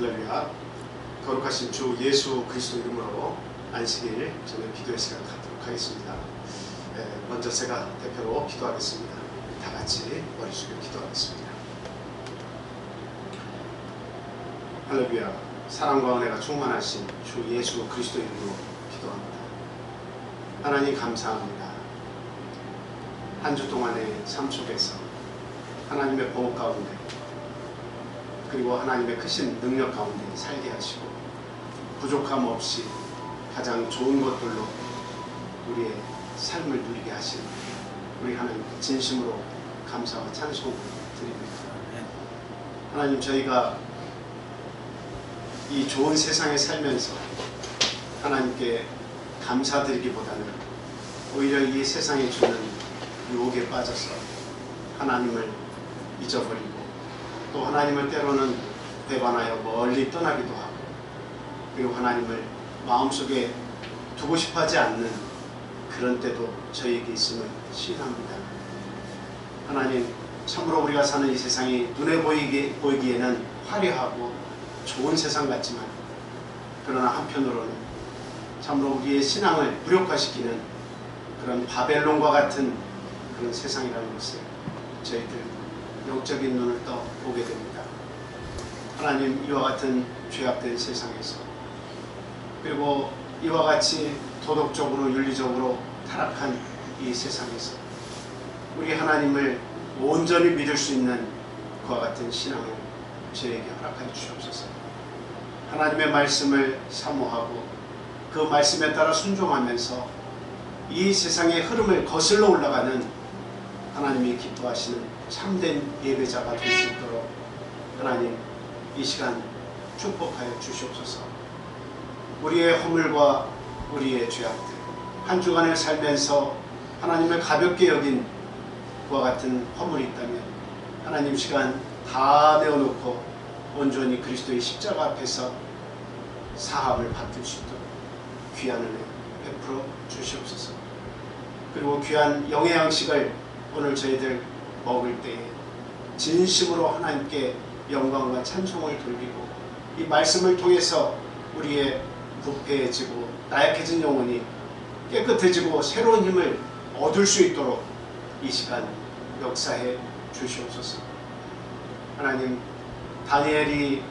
할렐루야. 거룩하신 주 예수 그리스도 이름으로 안식일 저녁 기도의 시간 갖도록 하겠습니다. 먼저 제가 대표로 기도하겠습니다. 다 같이 머리 숙여 기도하겠습니다. 할렐루야. 사랑과 은혜가 충만하신 주 예수 그리스도 이름으로 기도합니다. 하나님 감사합니다. 한 주 동안의 삶 속에서 하나님의 보호 가운데 그리고 하나님의 크신 능력 가운데 살게 하시고 부족함 없이 가장 좋은 것들로 우리의 삶을 누리게 하시는 우리 하나님 진심으로 감사와 찬송을 드립니다. 하나님, 저희가 이 좋은 세상에 살면서 하나님께 감사드리기보다는 오히려 이 세상에 주는 유혹에 빠져서 하나님을 잊어버리고 또 하나님을 때로는 배반하여 멀리 떠나기도 하고 그리고 하나님을 마음속에 두고 싶어하지 않는 그런 때도 저희에게 있음을 시인합니다. 하나님, 참으로 우리가 사는 이 세상이 눈에 보이기에는 화려하고 좋은 세상 같지만 그러나 한편으로는 참으로 우리의 신앙을 무력화시키는 그런 바벨론과 같은 그런 세상이라는 것을 저희들 영적인 눈을 떠 보게 됩니다. 하나님, 이와 같은 죄악된 세상에서 그리고 이와 같이 도덕적으로 윤리적으로 타락한 이 세상에서 우리 하나님을 온전히 믿을 수 있는 그와 같은 신앙을 저에게 허락하여 주옵소서. 하나님의 말씀을 사모하고 그 말씀에 따라 순종하면서 이 세상의 흐름을 거슬러 올라가는 하나님이 기뻐하시는 참된 예배자가 될 수 있도록 하나님, 이 시간 축복하여 주시옵소서. 우리의 허물과 우리의 죄악들, 한 주간을 살면서 하나님을 가볍게 여긴 그와 같은 허물이 있다면 하나님, 시간 다 내어놓고 온전히 그리스도의 십자가 앞에서 사함을 받을 수 있도록 귀한 은혜 베풀어 주시옵소서. 그리고 귀한 영의 양식을 오늘 저희들 먹을 때에 진심으로 하나님께 영광과 찬송을 돌리고 이 말씀을 통해서 우리의 부패해지고 나약해진 영혼이 깨끗해지고 새로운 힘을 얻을 수 있도록 이 시간 역사해 주시옵소서. 하나님, 다니엘이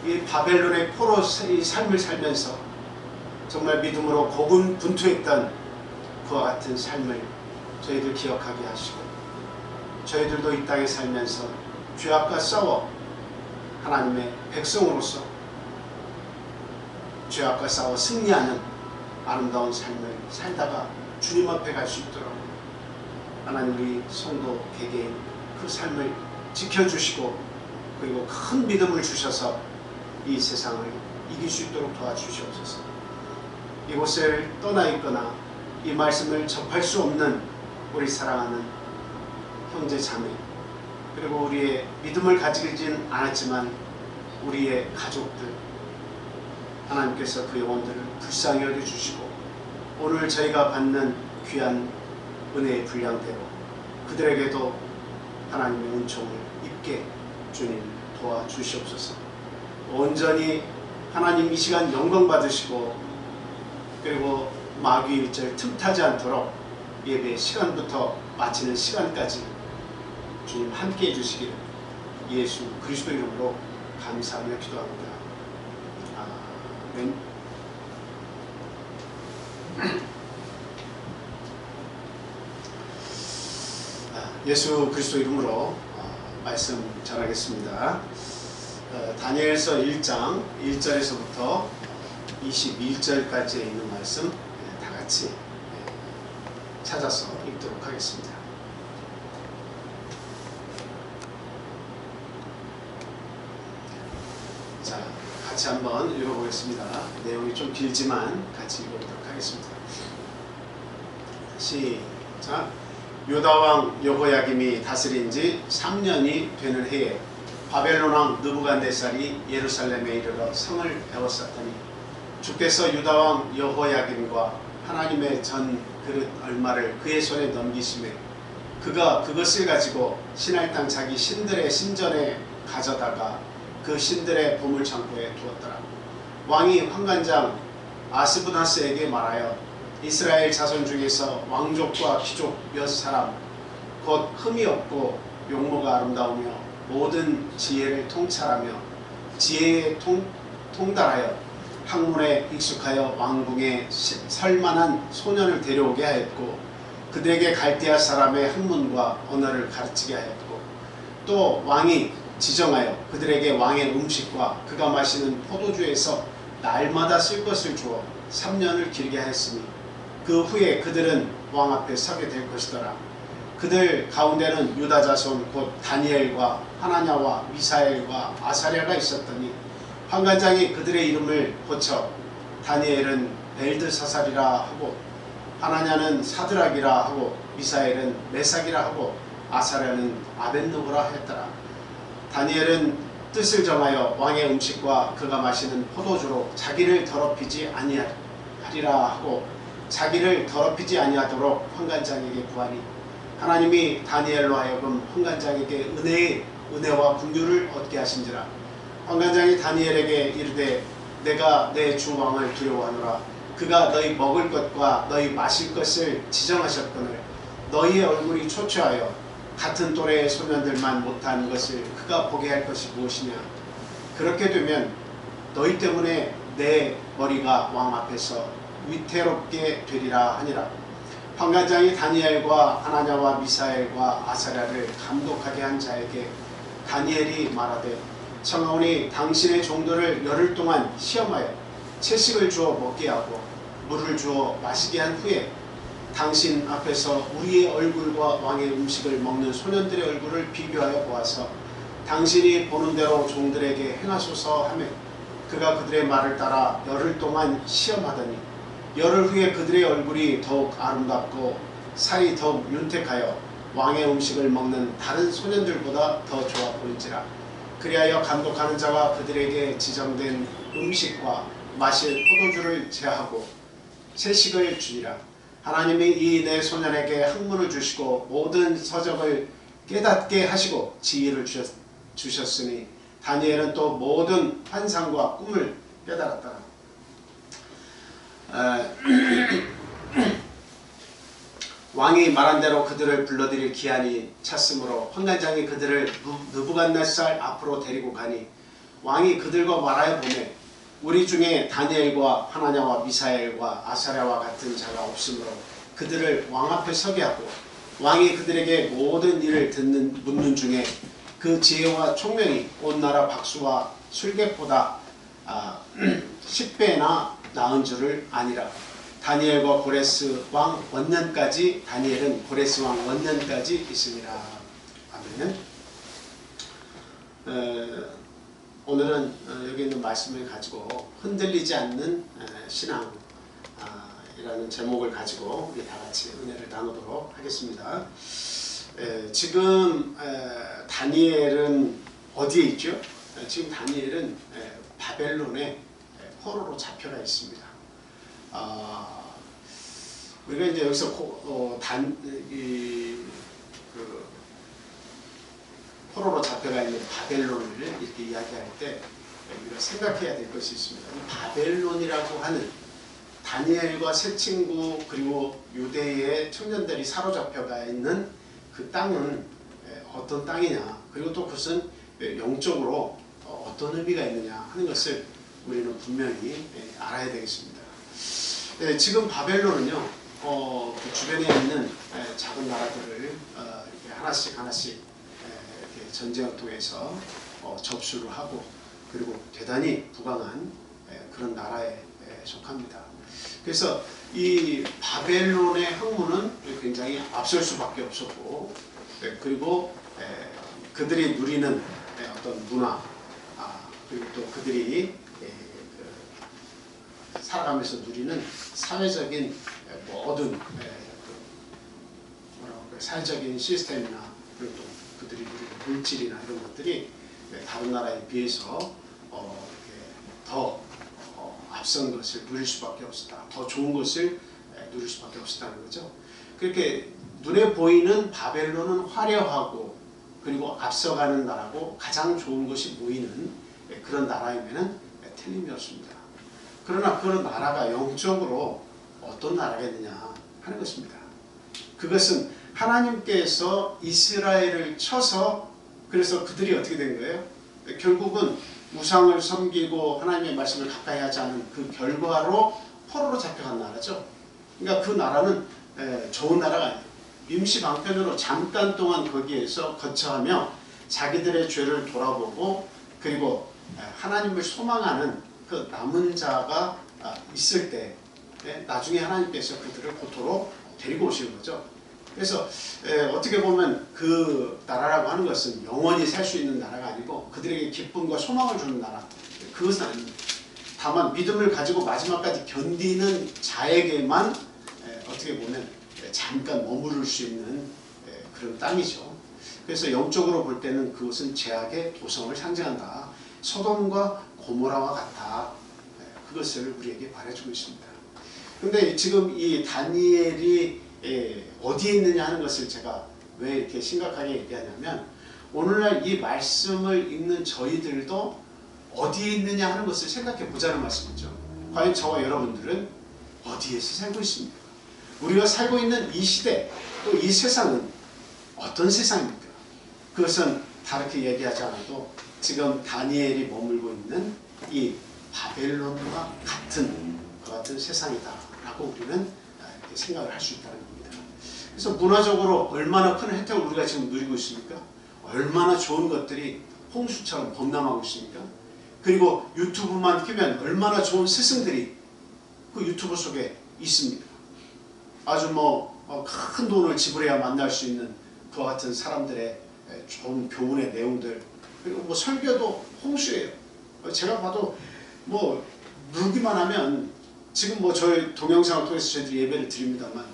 이 바벨론의 포로 이 삶을 살면서 정말 믿음으로 고군분투했던 그와 같은 삶을 저희들 기억하게 하시고 저희들도 이 땅에 살면서 죄악과 싸워 하나님의 백성으로서 죄악과 싸워 승리하는 아름다운 삶을 살다가 주님 앞에 갈 수 있도록 하나님, 우리 성도 개개인 그 삶을 지켜주시고 그리고 큰 믿음을 주셔서 이 세상을 이길 수 있도록 도와주시옵소서. 이곳을 떠나 있거나 이 말씀을 접할 수 없는 우리 사랑하는 형제 자매 그리고 우리의 믿음을 가지진 않았지만 우리의 가족들, 하나님께서 그 영혼들을 불쌍히 여겨주시고 오늘 저희가 받는 귀한 은혜의 분량대로 그들에게도 하나님의 은총을 입게 주님 도와주시옵소서. 온전히 하나님 이 시간 영광 받으시고 그리고 마귀 일절 틈타지 않도록 예배 시간부터 마치는 시간까지 주님 함께 해주시기를 예수 그리스도 이름으로 감사하며 기도합니다. 아멘. 예수 그리스도 이름으로 말씀 전하겠습니다. 다니엘서 1장 1절에서부터 21절까지에 있는 말씀 다 같이 찾아서 읽도록 하겠습니다. 자, 같이 한번 읽어보겠습니다. 내용이 좀 길지만 같이 읽어보도록 하겠습니다. 시작. 유다왕 여호야김이 다스린 지 3년이 되는 해에 바벨론 왕 느부갓네살이 예루살렘에 이르러 성을 베었었더니 주께서 유다왕 여호야김과 하나님의 전 그릇 얼마를 그의 손에 넘기심에 그가 그것을 가지고 신할 땅 자기 신들의 신전에 가져다가 그 신들의 보물창고에 두었더라. 왕이 환관장 아스부나스에게 말하여 이스라엘 자손 중에서 왕족과 귀족 몇 사람 곧 흠이 없고 용모가 아름다우며 모든 지혜를 통찰하며 지혜에 통달하여 학문에 익숙하여 왕궁에 설만한 소년을 데려오게 하였고 그들에게 갈대아 사람의 학문과 언어를 가르치게 하였고 또 왕이 지정하여 그들에게 왕의 음식과 그가 마시는 포도주에서 날마다 쓸 것을 주어 3년을 길게 하였으니 그 후에 그들은 왕 앞에 서게 될 것이더라. 그들 가운데는 유다 자손 곧 다니엘과 하나냐와 미사엘과 아사랴가 있었더니 환관장이 그들의 이름을 고쳐 다니엘은 벨드사살이라 하고 하나냐는 사드락이라 하고 미사엘은 메삭이라 하고 아사랴는 아벳느고라 했더라. 다니엘은 뜻을 정하여 왕의 음식과 그가 마시는 포도주로 자기를 더럽히지 아니하리라 하고 자기를 더럽히지 아니하도록 환관장에게 구하니 하나님이 다니엘로 하여금 환관장에게 은혜와 긍휼을 얻게 하신지라. 환관장이 다니엘에게 이르되 내가 내 주 왕을 두려워하노라. 그가 너희 먹을 것과 너희 마실 것을 지정하셨거늘 너희의 얼굴이 초췌하여 같은 또래의 소년들만 못한 것을 그가 보게 할 것이 무엇이냐. 그렇게 되면 너희 때문에 내 머리가 왕 앞에서 위태롭게 되리라 하니라. 환관장이 다니엘과 하나냐와 미사엘과 아사랴를 감독하게 한 자에게 다니엘이 말하되 청하오니 당신의 종들을 열흘 동안 시험하여 채식을 주어 먹게 하고 물을 주어 마시게 한 후에 당신 앞에서 우리의 얼굴과 왕의 음식을 먹는 소년들의 얼굴을 비교하여 보아서 당신이 보는 대로 종들에게 행하소서 하며 그가 그들의 말을 따라 열흘 동안 시험하더니 열흘 후에 그들의 얼굴이 더욱 아름답고 살이 더욱 윤택하여 왕의 음식을 먹는 다른 소년들보다 더 좋아 보일지라. 그리하여 감독하는 자가 그들에게 지정된 음식과 마실 포도주를 제하고 채식을 주니라. 하나님이 이 내 소년에게 학문을 주시고 모든 서적을 깨닫게 하시고 지혜를 주셨으니 다니엘은 또 모든 환상과 꿈을 깨달았더라. 왕이 말한 대로 그들을 불러들일 기한이 찼으므로 환관장이 그들을 느부갓네살 앞으로 데리고 가니 왕이 그들과 말하여 보매 우리 중에 다니엘과 하나냐와 미사엘과 아사랴와 같은 자가 없으므로 그들을 왕 앞에 서게 하고 왕이 그들에게 모든 일을 묻는 중에 그 지혜와 총명이 온 나라 박수와 술객보다 10배나 나은 줄을 아니라. 다니엘과 고레스 왕 원년까지 다니엘은 고레스 왕 원년까지 있으니라. 아멘. 오늘은 여기 있는 말씀을 가지고 흔들리지 않는 신앙이라는 제목을 가지고 우리 다 같이 은혜를 나누도록 하겠습니다. 지금 다니엘은 어디에 있죠? 지금 다니엘은 바벨론의 포로로 잡혀가 있습니다. 우리가 이제 여기서 포로로 잡혀가 있는 바벨론을 이렇게 이야기할 때 우리가 생각해야 될 것이 있습니다. 이 바벨론이라고 하는 다니엘과 세 친구 그리고 유대의 청년들이 사로잡혀가 있는 그 땅은 어떤 땅이냐, 그리고 또 그것은 영적으로 어떤 의미가 있느냐 하는 것을 우리는 분명히 알아야 되겠습니다. 지금 바벨론은요, 그 주변에 있는 작은 나라들을 이렇게 하나씩 이렇게 전쟁을 통해서 접수를 하고 그리고 대단히 부강한 그런 나라에 속합니다. 그래서 이 바벨론의 학문은 굉장히 앞설 수밖에 없었고, 그리고 그들이 누리는 어떤 문화, 그리고 또 그들이 살아가면서 누리는 사회적인 모든 사회적인 시스템이나 그리고 또 그들이 누리는 물질이나 이런 것들이 다른 나라에 비해서 더 앞선 것을 누릴 수밖에 없었다. 더 좋은 것을 누릴 수밖에 없었다는 거죠. 그렇게 눈에 보이는 바벨론은 화려하고 그리고 앞서가는 나라고 가장 좋은 것이 모이는 그런 나라이면은 틀림이 없습니다. 그러나 그 나라가 영적으로 어떤 나라겠느냐 하는 것입니다. 그것은 하나님께서 이스라엘을 쳐서 그래서 그들이 어떻게 된 거예요? 결국은 우상을 섬기고 하나님의 말씀을 가까이 하지 않은 그 결과로 포로로 잡혀간 나라죠. 그러니까 그 나라는 좋은 나라가 아니에요. 임시방편으로 잠깐 동안 거기에서 거처하며 자기들의 죄를 돌아보고 그리고 하나님을 소망하는 그 남은 자가 있을 때 나중에 하나님께서 그들을 고토로 데리고 오시는 거죠. 그래서 어떻게 보면 그 나라라고 하는 것은 영원히 살 수 있는 나라가 아니고 그들에게 기쁨과 소망을 주는 나라, 그것은 아닙니다. 다만 믿음을 가지고 마지막까지 견디는 자에게만 어떻게 보면 잠깐 머무를 수 있는 그런 땅이죠. 그래서 영적으로 볼 때는 그것은 죄악의 도성을 상징한다. 소돔과 고모라와 같다. 그것을 우리에게 말해주고 있습니다. 근데 지금 이 다니엘이 어디에 있느냐 하는 것을 제가 왜 이렇게 심각하게 얘기하냐면 오늘날 이 말씀을 읽는 저희들도 어디에 있느냐 하는 것을 생각해 보자는 말씀이죠. 과연 저와 여러분들은 어디에서 살고 있습니까? 우리가 살고 있는 이 시대 또 이 세상은 어떤 세상입니까? 그것은 다르게 얘기하지 않아도 지금 다니엘이 머물고 있는 이 바벨론과 같은 그 같은 세상이다 라고 우리는 이렇게 생각을 할 수 있다는 겁니다. 그래서 문화적으로 얼마나 큰 혜택을 우리가 지금 누리고 있습니까? 얼마나 좋은 것들이 홍수처럼 범람하고 있습니까? 그리고 유튜브만 키면 얼마나 좋은 스승들이 그 유튜브 속에 있습니다. 아주 큰 돈을 지불해야 만날 수 있는 그와 같은 사람들의 좋은 교훈의 내용들, 그리고 설교도 홍수예요. 제가 봐도 누르기만 하면 지금 저희 동영상을 통해서 저희들이 예배를 드립니다만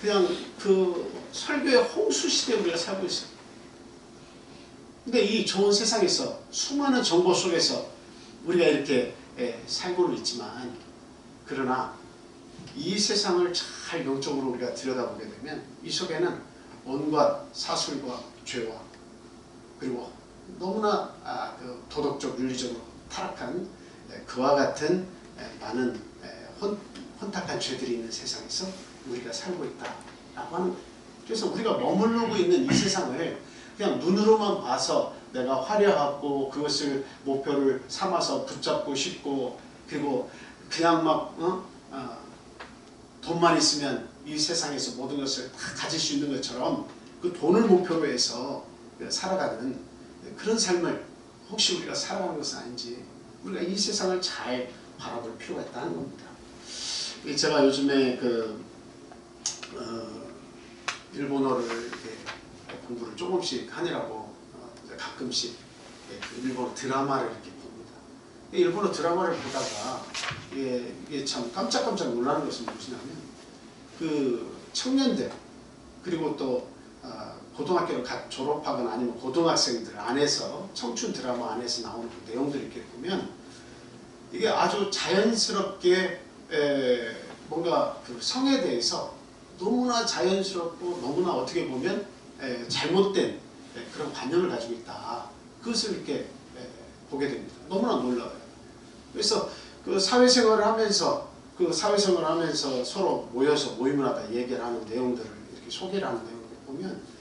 그냥 그 설교의 홍수 시대에 우리가 살고 있어요. 근데 이 좋은 세상에서 수많은 정보 속에서 우리가 이렇게 살고는 있지만 그러나 이 세상을 잘 영적으로 우리가 들여다보게 되면 이 속에는 온갖 사술과 죄와 그리고 너무나 도덕적 윤리적으로 타락한 그와 같은 많은 혼탁한 죄들이 있는 세상에서 우리가 살고 있다라고 하는 거예요. 그래서 우리가 머무르고 있는 이 세상을 그냥 눈으로만 봐서 내가 화려하고 그것을 목표를 삼아서 붙잡고 싶고 그리고 그냥 돈만 있으면 이 세상에서 모든 것을 다 가질 수 있는 것처럼 그 돈을 목표로 해서 살아가는 그런 삶을 혹시 우리가 살아가는 것은 아닌지 우리가 이 세상을 잘 바라볼 필요가 있다는 겁니다. 제가 요즘에 일본어를 이렇게 공부를 조금씩 하느라고 가끔씩 일본어 드라마를 이렇게 봅니다. 일본어 드라마를 보다가 이게 참 깜짝깜짝 놀라는 것은 무엇이냐면 그 청년들 그리고 또 고등학교를 갓 졸업하거나 아니면 고등학생들 안에서 청춘 드라마 안에서 나오는 그 내용들을 이렇게 보면 이게 아주 자연스럽게 뭔가 그 성에 대해서 너무나 자연스럽고 너무나 어떻게 보면 잘못된 그런 관념을 가지고 있다. 그것을 이렇게 보게 됩니다. 너무나 놀라워요. 그래서 그 사회생활을 하면서 서로 모여서 모임을 하다 얘기를 하는 내용들을 이렇게 소개를 하는 내용을 보면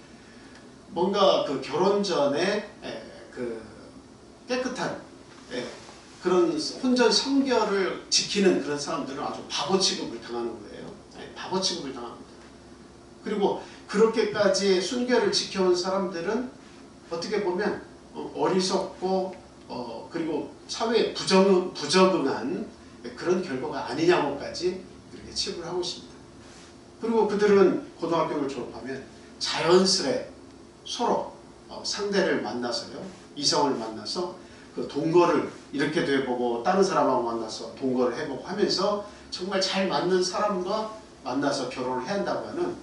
뭔가 그 결혼 전에 그 깨끗한 그런 혼전 성결을 지키는 그런 사람들은 아주 바보 취급을 당하는 거예요. 바보 취급을 당합니다. 그리고 그렇게까지 순결을 지켜온 사람들은 어떻게 보면 어리석고 그리고 사회에 부적응한 그런 결과가 아니냐고까지 이렇게 취급을 하고 있습니다. 그리고 그들은 고등학교를 졸업하면 자연스레 서로 상대를 만나서요, 이성을 만나서 그 동거를 이렇게도 해보고 다른 사람하고 만나서 동거를 해보고 하면서 정말 잘 맞는 사람과 만나서 결혼을 해야 한다고 하는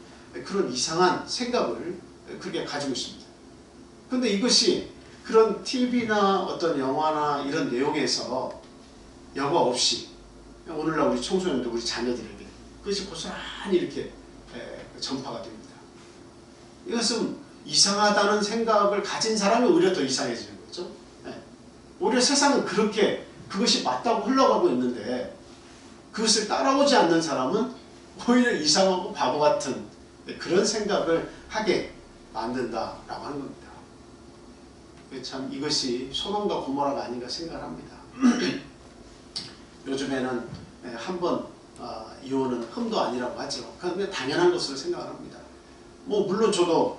그런 이상한 생각을 그렇게 가지고 있습니다. 그런데 이것이 그런 TV나 어떤 영화나 이런 내용에서 여과 없이 오늘날 우리 청소년들, 우리 자녀들에게 그것이 고스란히 이렇게 전파가 됩니다. 이것은 이상하다는 생각을 가진 사람이 오히려 더 이상해지는 거죠. 오히려 세상은 그렇게 그것이 맞다고 흘러가고 있는데 그것을 따라오지 않는 사람은 오히려 이상하고 바보 같은 그런 생각을 하게 만든다라고 하는 겁니다. 참 이것이 소돔과 고모라가 아닌가 생각을 합니다. 요즘에는 한번 이혼은 흠도 아니라고 하죠. 그런데 당연한 것으로 생각을 합니다. 뭐 물론 저도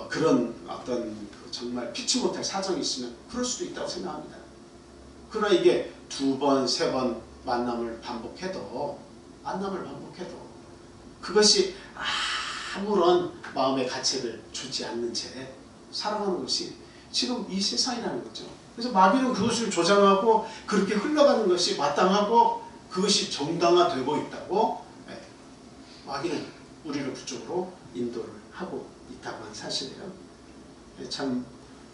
그런 어떤 정말 피치 못할 사정이 있으면 그럴 수도 있다고 생각합니다. 그러나 이게 2번, 3번 만남을 반복해도 그것이 아무런 마음의 가책을 주지 않는 채 살아가는 것이 지금 이 세상이라는 거죠. 그래서 마귀는 그것을 조장하고 그렇게 흘러가는 것이 마땅하고 그것이 정당화되고 있다고 마귀는 우리를 그쪽으로 인도를 하고 있다고 하는 사실이에요. 참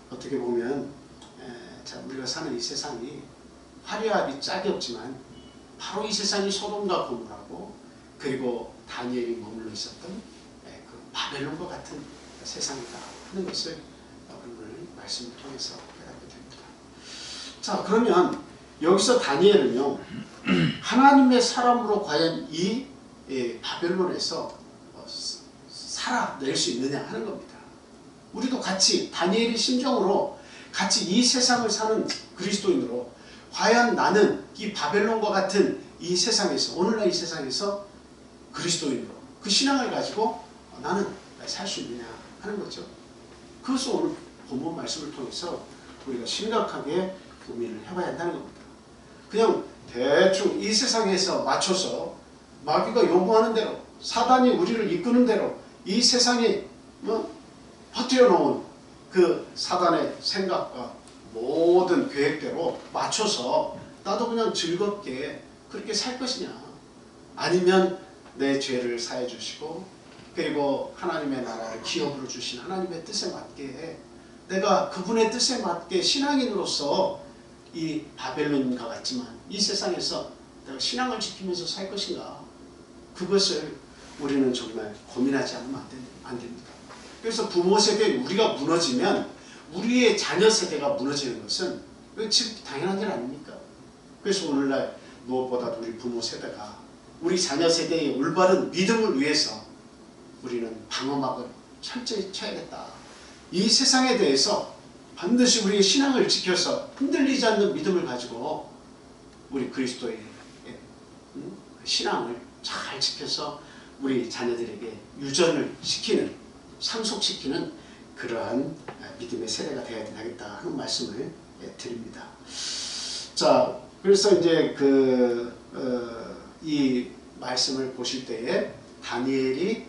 어떻게 보면 참 우리가 사는 이 세상이 화려하기 짝이 없지만 바로 이 세상이 소돔과 고모라고 그리고 다니엘이 머물러 있었던 그 바벨론과 같은 세상이다 하는 것을 오늘 말씀을 통해서 깨닫게 됩니다. 자, 그러면 여기서 다니엘은요 하나님의 사람으로 과연 이 바벨론에서 살아낼 수 있느냐 하는 겁니다. 우리도 같이 다니엘의 심정으로 같이 이 세상을 사는 그리스도인으로 과연 나는 이 바벨론과 같은 이 세상에서 오늘날 이 세상에서 그리스도인으로 그 신앙을 가지고 나는 살 수 있느냐 하는 거죠. 그것을 오늘 본문 말씀을 통해서 우리가 심각하게 고민을 해봐야 한다는 겁니다. 그냥 대충 이 세상에서 맞춰서 마귀가 요구하는 대로 사단이 우리를 이끄는 대로 이 세상에 퍼뜨려 놓은 그 사단의 생각과 모든 계획대로 맞춰서 나도 그냥 즐겁게 그렇게 살 것이냐, 아니면 내 죄를 사해 주시고 그리고 하나님의 나라를 기업으로 주신 하나님의 뜻에 맞게 내가 그분의 뜻에 맞게 신앙인으로서 이 바벨론과 같지만 이 세상에서 내가 신앙을 지키면서 살 것인가, 그것을 우리는 정말 고민하지 않으면 안 됩니다. 그래서 부모 세대 우리가 무너지면 우리의 자녀 세대가 무너지는 것은 지금 당연한 일 아닙니까? 그래서 오늘날 무엇보다도 우리 부모 세대가 우리 자녀 세대의 올바른 믿음을 위해서 우리는 방어막을 철저히 쳐야겠다. 이 세상에 대해서 반드시 우리의 신앙을 지켜서 흔들리지 않는 믿음을 가지고 우리 그리스도의 신앙을 잘 지켜서 우리 자녀들에게 유전을 시키는, 상속시키는 그러한 믿음의 세대가 되어야 되겠다 하는 말씀을 드립니다. 자, 그래서 이제 이 말씀을 보실 때에 다니엘이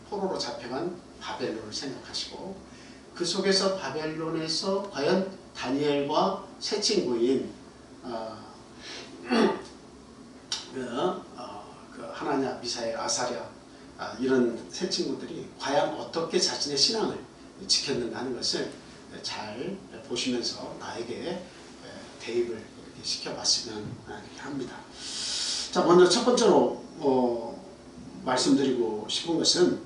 포로로 잡혀간 바벨론을 생각하시고 그 속에서 바벨론에서 과연 다니엘과 세 친구인 그 하나냐, 미사엘, 아사랴 이런 세 친구들이 과연 어떻게 자신의 신앙을 지켰는가 하는 것을 잘 보시면서 나에게 대입을 이렇게 시켜봤으면 합니다. 자, 먼저 첫 번째로 말씀드리고 싶은 것은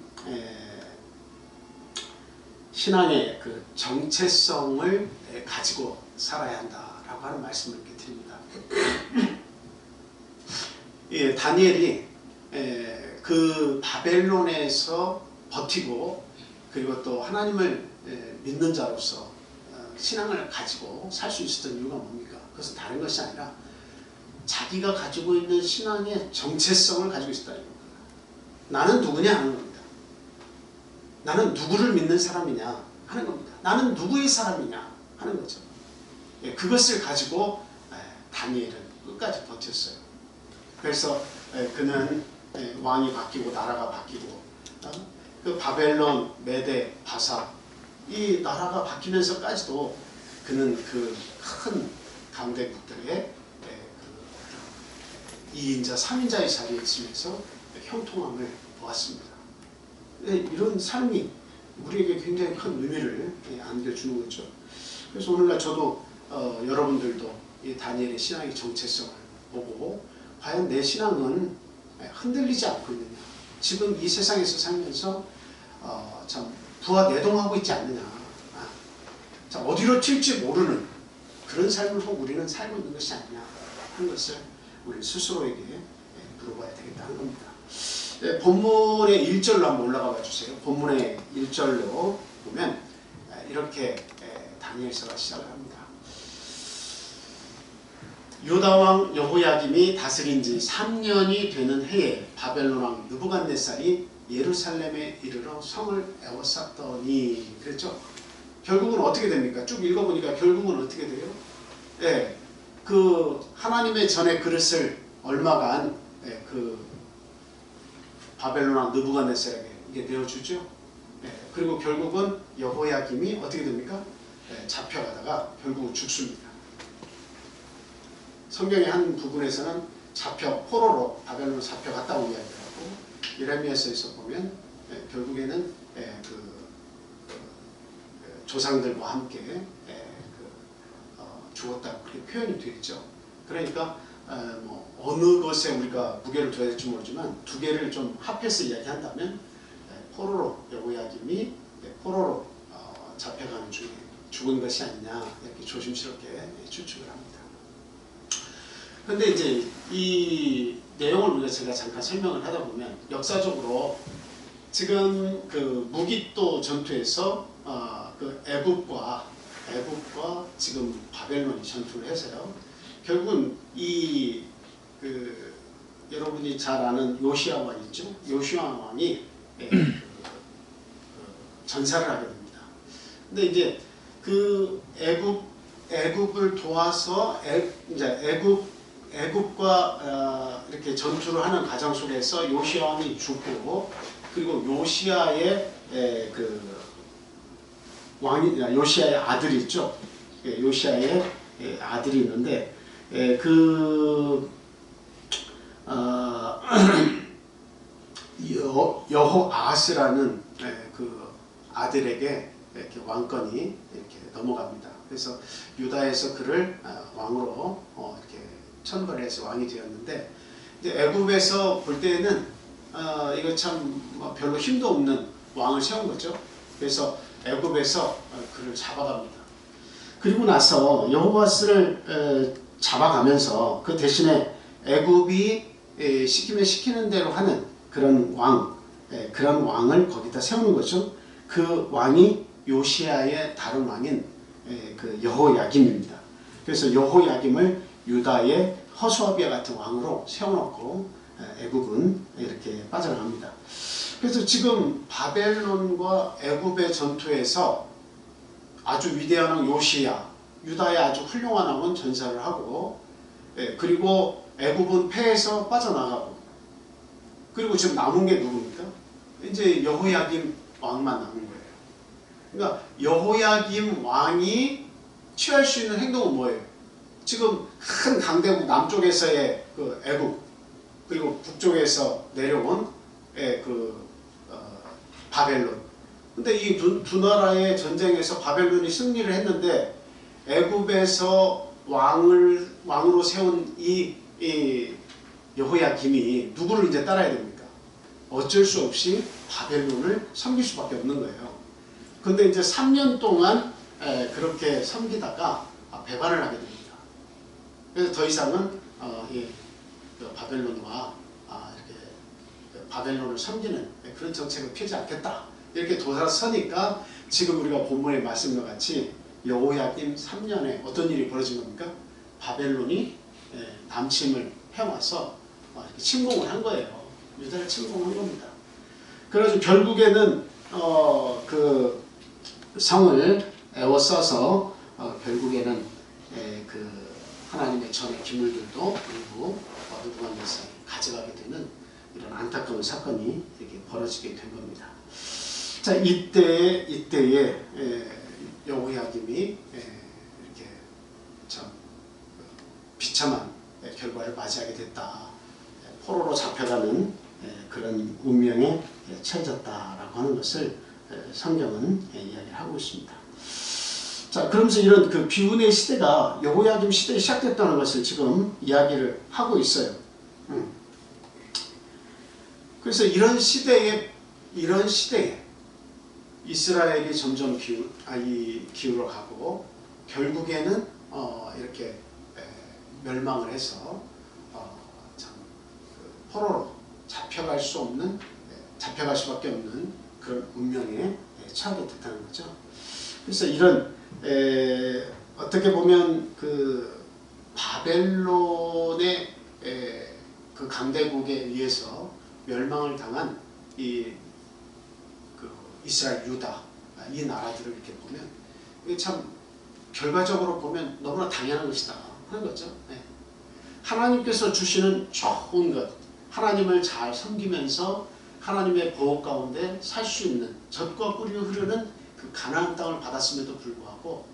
신앙의 그 정체성을 가지고 살아야 한다라고 하는 말씀을 이렇게 드립니다. 예, 다니엘이 그 바벨론에서 버티고 그리고 또 하나님을 믿는 자로서 신앙을 가지고 살 수 있었던 이유가 뭡니까? 그것은 다른 것이 아니라 자기가 가지고 있는 신앙의 정체성을 가지고 있었다는 겁니다. 나는 누구냐 하는 겁니다. 나는 누구를 믿는 사람이냐 하는 겁니다. 나는 누구의 사람이냐 하는 거죠. 예, 그것을 가지고 다니엘은 끝까지 버텼어요. 그래서 그는 왕이 바뀌고 나라가 바뀌고 그 바벨론, 메데, 바사 이 나라가 바뀌면서까지도 그는 그 큰 강대국들의 2인자, 3인자의 자리에 있으면서 형통함을 보았습니다. 이런 삶이 우리에게 굉장히 큰 의미를 안겨주는 거죠. 그래서 오늘날 저도 여러분들도 이 다니엘의 신앙의 정체성을 보고 과연 내 신앙은 흔들리지 않고 있느냐, 지금 이 세상에서 살면서 참 부하대동하고 있지 않느냐, 참 어디로 튈지 모르는 그런 삶을 꼭 우리는 살고 있는 것이 아니냐 하는 것을 우리 스스로에게 물어봐야 되겠다는 겁니다. 본문의 1절로 한번 올라가 봐 주세요. 본문의 1절로 보면 이렇게 다니엘서가 시작을 합니다. 유다 왕 여호야김이 다스린 지 3년이 되는 해에 바벨론 왕 느부갓네살이 예루살렘에 이르러 성을 에워쌌더니 그랬죠. 결국은 어떻게 됩니까? 쭉 읽어보니까 결국은 어떻게 돼요? 그 하나님의 전의 그릇을 얼마간 그 바벨론 왕 느부갓네살에게 이게 내어주죠. 그리고 결국은 여호야김이 어떻게 됩니까? 잡혀가다가 결국 죽습니다. 성경의 한 부분에서는 포로로 바벨론으로 잡혀갔다고 이야기를 하고 예레미야서에서 보면 결국에는 조상들과 함께 죽었다고 그렇게 표현이 되어 있죠. 그러니까 뭐 어느 것에 우리가 무게를 둬야 될지 모르지만 두 개를 좀 합해서 이야기한다면 포로로 여호야김이 포로로 잡혀가는 중에 죽은 것이 아니냐 이렇게 조심스럽게 추측을 합니다. 그런데 이제 이 내용을 우리가 제가 잠깐 설명을 하다 보면 역사적으로 지금 그 무기또 전투에서 그 애굽과 지금 바벨론이 전투를 해서요. 결국은 이 여러분이 잘 아는 요시야 왕 있죠. 요시야 왕이 전사를 하게 됩니다. 근데 이제 그 애굽을 도와서 이제 애굽과 이렇게 전투를 하는 과정 속에서 요시야 왕이 죽고 그리고 요시야의 요시야의 아들이 있죠. 요시야의 아들이 있는데 여호아스라는 그 아들에게 이렇게 왕권이 이렇게 넘어갑니다. 그래서 유다에서 그를 왕으로 이렇게 천벌을 해서 왕이 되었는데 이제 애굽에서 볼 때는 이거 참 별로 힘도 없는 왕을 세운 거죠. 그래서 애굽에서 그를 잡아갑니다. 그리고 나서 여호아스를 잡아가면서 그 대신에 애굽이 시키면 시키는 대로 하는 그런 왕을 거기다 세우는 거죠. 그 왕이 요시야의 다른 왕인 그 여호야김입니다. 그래서 여호야김을 유다의 허수아비와 같은 왕으로 세워놓고 애굽은 이렇게 빠져나갑니다. 그래서 지금 바벨론과 애굽의 전투에서 아주 위대한 왕 요시야, 유다의 아주 훌륭한 왕은 전사를 하고 그리고 애굽은 패해서 빠져나가고 그리고 지금 남은 게 누굽니까? 이제 여호야김 왕만 남은 거예요. 그러니까 여호야김 왕이 취할 수 있는 행동은 뭐예요? 지금 큰 강대국 남쪽에서의 그 애굽 그리고 북쪽에서 내려온 바벨론. 근데 이 두 나라의 전쟁에서 바벨론이 승리를 했는데 애굽에서 왕으로 세운 이 여호야김이 누구를 이제 따라야 됩니까? 어쩔 수 없이 바벨론을 섬길 수밖에 없는 거예요. 근데 이제 3년 동안 그렇게 섬기다가 배반을 하게 됩니다. 그래서 더 이상은 바벨론과 이렇게 바벨론을 섬기는 그런 정책을 펴지 않겠다. 이렇게 도사서니까 지금 우리가 본문의 말씀과 같이 여호야김 3년에 어떤 일이 벌어진 겁니까? 바벨론이 남침을 해와서 이렇게 침공을 한 거예요. 유다를 침공한 겁니다. 그래서 결국에는 그 성을 에워싸서 결국에는 그 하나님의 전의 기물들도 일부 느부갓네살이 가져가게 되는 이런 안타까운 사건이 이렇게 벌어지게 된 겁니다. 자, 이때에 여호야김이 이렇게 참 비참한 결과를 맞이하게 됐다. 포로로 잡혀가는 그런 운명에 처해졌다라고 하는 것을 성경은 이야기를 하고 있습니다. 자, 그러면서 이런 그 비운의 시대가 여호야김 시대에 시작됐다는 것을 지금 이야기를 하고 있어요. 그래서 이런 시대에 이스라엘이 점점 기울어 가고 결국에는 이렇게 멸망을 해서 참 포로로 잡혀갈 수 없는, 잡혀갈 수밖에 없는 그런 운명에 처하게 됐다는 거죠. 그래서 이런 어떻게 보면 그 바벨론의 그 강대국에 의해서 멸망을 당한 이 그 이스라엘, 유다 이 나라들을 이렇게 보면 이게 참 결과적으로 보면 너무나 당연한 것이다 하는 거죠. 하나님께서 주시는 좋은 것, 하나님을 잘 섬기면서 하나님의 보호 가운데 살 수 있는 젖과 꿀이 흐르는 그 가나안 땅을 받았음에도 불구하고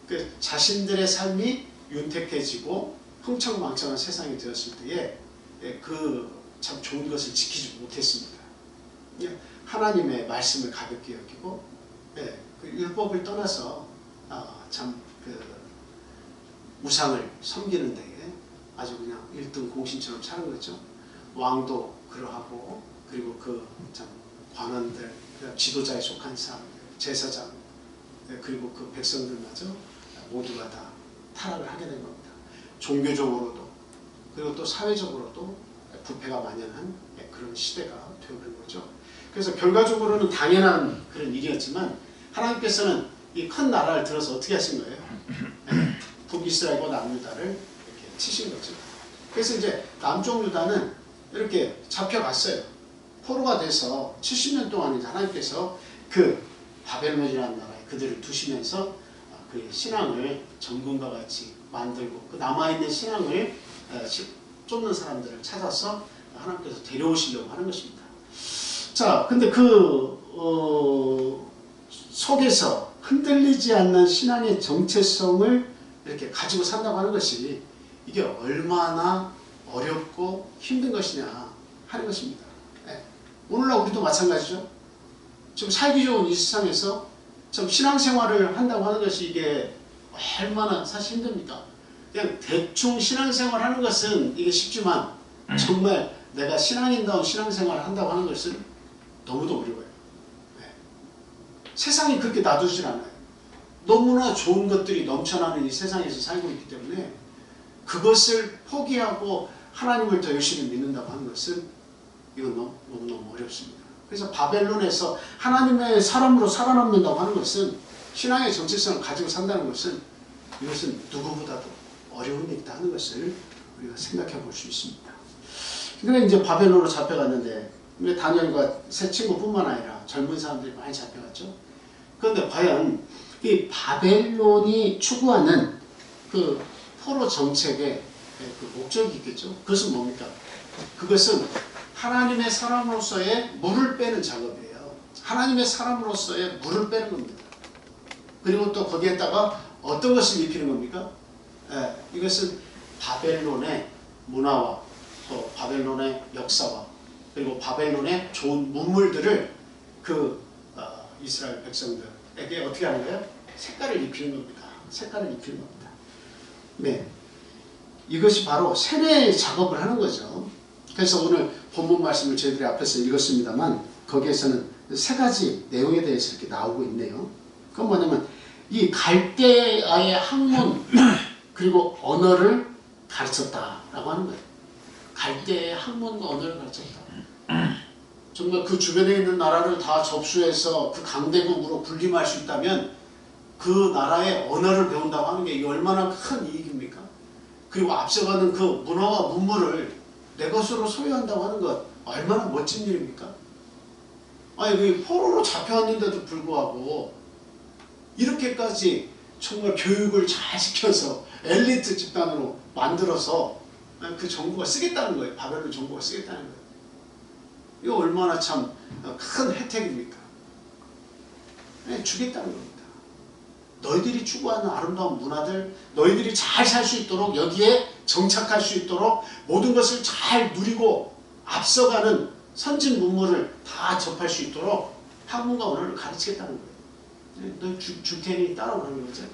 그 자신들의 삶이 윤택해지고 흥청망청한 세상이 되었을 때에 그 참 좋은 것을 지키지 못했습니다. 하나님의 말씀을 가볍게 여기고 그 율법을 떠나서 참 그 우상을 섬기는 데에 아주 그냥 1등 공신처럼 사는 거죠. 왕도 그러하고 그리고 그 참 관원들, 지도자에 속한 사람, 제사장, 그리고 그 백성들마저 모두가 다 타락을 하게 된 겁니다. 종교적으로도 그리고 또 사회적으로도 부패가 만연한 그런 시대가 되어버린 거죠. 그래서 결과적으로는 당연한 그런 일이었지만 하나님께서는 이 큰 나라를 들어서 어떻게 하신 거예요? 북이스라엘과 남유다를 이렇게 치신 거죠. 그래서 이제 남쪽 유다는 이렇게 잡혀갔어요. 포로가 돼서 70년 동안 이제 하나님께서 그 바벨론이라는 나라에 그들을 두시면서 그 신앙을 정금과 같이 만들고 그 남아있는 신앙을 쫓는 사람들을 찾아서 하나님께서 데려오시려고 하는 것입니다. 자, 근데 그 속에서 흔들리지 않는 신앙의 정체성을 이렇게 가지고 산다고 하는 것이 이게 얼마나 어렵고 힘든 것이냐 하는 것입니다. 오늘날 우리도 마찬가지죠. 지금 살기 좋은 이 세상에서 참 신앙생활을 한다고 하는 것이 이게 얼마나 사실 힘듭니까? 그냥 대충 신앙생활 하는 것은 이게 쉽지만 정말 내가 신앙인다운 신앙생활을 한다고 하는 것은 너무도 어려워요. 세상이 그렇게 놔두질 않아요. 너무나 좋은 것들이 넘쳐나는 이 세상에서 살고 있기 때문에 그것을 포기하고 하나님을 더 열심히 믿는다고 하는 것은 이건 너무너무 어렵습니다. 그래서 바벨론에서 하나님의 사람으로 살아남는다고 하는 것은 신앙의 정체성을 가지고 산다는 것은 이것은 누구보다도 어려운 일이다 하는 것을 우리가 생각해 볼 수 있습니다. 그러니까 이제 바벨론으로 잡혀갔는데 다니엘과 세 친구뿐만 아니라 젊은 사람들이 많이 잡혀갔죠. 그런데 과연 이 바벨론이 추구하는 그 포로 정책의 그 목적이 있겠죠. 그것은 뭡니까? 그것은 하나님의 사람으로서의 물을 빼는 작업이에요. 하나님의 사람으로서의 물을 빼는 겁니다. 그리고 또 거기에다가 어떤 것을 입히는 겁니까? 이것은 바벨론의 문화와 또 바벨론의 역사와 그리고 바벨론의 좋은 문물들을 그 이스라엘 백성들에게 어떻게 하는 거예요? 색깔을 입히는 겁니다. 색깔을 입히는 겁니다. 네, 이것이 바로 세뇌 작업을 하는 거죠. 그래서 오늘 본문 말씀을 저희들이 앞에서 읽었습니다만 거기에서는 세 가지 내용에 대해서 이렇게 나오고 있네요. 그건 뭐냐면 이 갈대아의 학문 그리고 언어를 가르쳤다라고 하는 거예요. 갈대아의 학문과 언어를 가르쳤다. 정말 그 주변에 있는 나라를 다 접수해서 그 강대국으로 군림할 수 있다면 그 나라의 언어를 배운다고 하는 게 얼마나 큰 이익입니까? 그리고 앞서가는 그 문화와 문물을 내 것으로 소유한다고 하는 것 얼마나 멋진 일입니까? 아니 그 포로로 잡혀왔는데도 불구하고 이렇게까지 정말 교육을 잘 시켜서 엘리트 집단으로 만들어서 그 정부가 쓰겠다는 거예요. 바벨론 정부가 쓰겠다는 거예요. 이거 얼마나 참 큰 혜택입니까? 주겠다는 겁니다. 너희들이 추구하는 아름다운 문화들, 너희들이 잘 살 수 있도록 여기에 정착할 수 있도록 모든 것을 잘 누리고 앞서가는 선진 문물을 다 접할 수 있도록 학문과 언어를 가르치겠다는 거예요. 너희 줄 테니 따라오라는 거죠.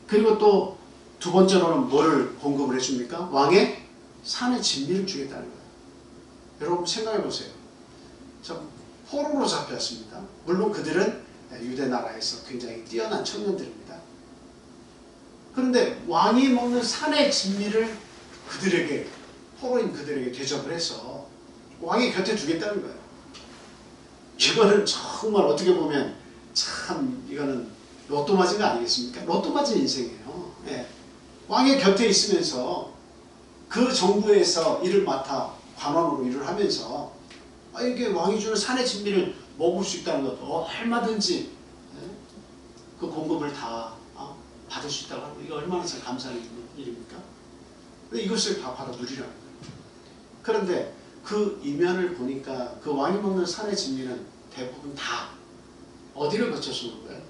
그리고 또 두 번째로는 뭐를 공급을 해줍니까? 왕의 산의 진미를 주겠다는 거예요. 여러분 생각해 보세요. 포로로 잡혔습니다. 물론 그들은 유대 나라에서 굉장히 뛰어난 청년들입니다. 그런데 왕이 먹는 산의 진미를 그들에게, 포로인 그들에게 대접을 해서 왕이 곁에 두겠다는 거예요. 이거는 정말 어떻게 보면 참 이거는 로또 맞은 거 아니겠습니까? 로또 맞은 인생이에요. 예. 왕의 곁에 있으면서 그 정부에서 일을 맡아 관원으로 일을 하면서 이게 왕이 주는 산의 진미를 먹을 수 있다는 것도 얼마든지 그 공급을 다 받을 수 있다고 하고, 이거 얼마나 참 감사한 일입니까? 근데 이것을 다 받아 누리라는 거예요. 그런데 그 이면을 보니까 그 왕이 먹는 산의 진미는 대부분 다 어디를 거쳐서 오는 거예요?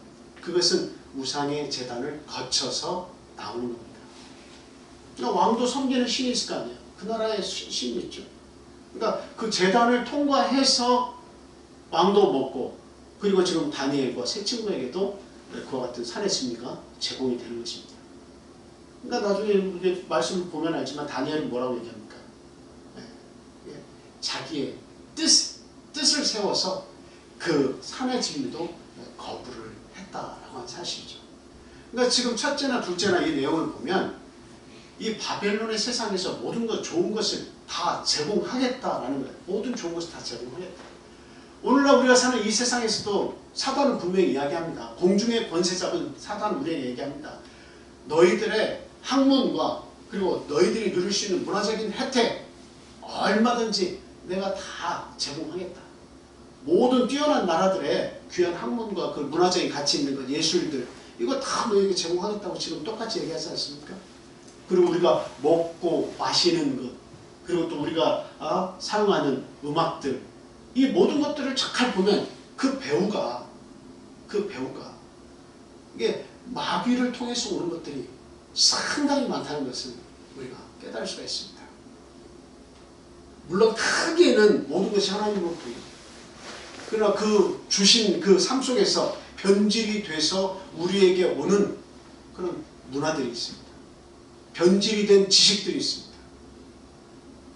그것은 우상의 제단을 거쳐서 나오는 겁니다. 그러니까 왕도 섬기는 신이 있을 거 아니에요. 그 나라에 신이 있죠. 그러니까 그 제단을 통과해서 왕도 먹고, 그리고 지금 다니엘과 세 친구에게도 그와 같은 산의 진미가 제공이 되는 것입니다. 그러니까 나중에 말씀을 보면 알지만 다니엘은 뭐라고 얘기합니까? 자기의 뜻을 세워서 그 산의 진미도 거부를 했다라고 하는 사실이죠. 그러니까 지금 첫째나 둘째나 이 내용을 보면 이 바벨론의 세상에서 모든 것, 좋은 것을 다 제공하겠다라는 거예요. 모든 좋은 것을 다 제공하겠다. 오늘날 우리가 사는 이 세상에서도 사단은 분명히 이야기합니다. 공중의 권세 잡은 사단은 우리에게 얘기합니다. 너희들의 학문과 그리고 너희들이 누릴 수 있는 문화적인 혜택 얼마든지 내가 다 제공하겠다. 모든 뛰어난 나라들의 귀한 학문과 그 문화적인 가치 있는 것, 예술들, 이거 다 너희에게 제공하겠다고 지금 똑같이 얘기하지 않습니까? 그리고 우리가 먹고 마시는 것, 그리고 또 우리가 사용하는 음악들, 이 모든 것들을 잘 보면 그 배우가 이게 마귀를 통해서 오는 것들이 상당히 많다는 것을 우리가 깨달을 수가 있습니다. 물론 크게는 모든 것이 하나님으로부터, 그러나 그 주신 그 삶 속에서 변질이 돼서 우리에게 오는 그런 문화들이 있습니다. 변질이 된 지식들이 있습니다.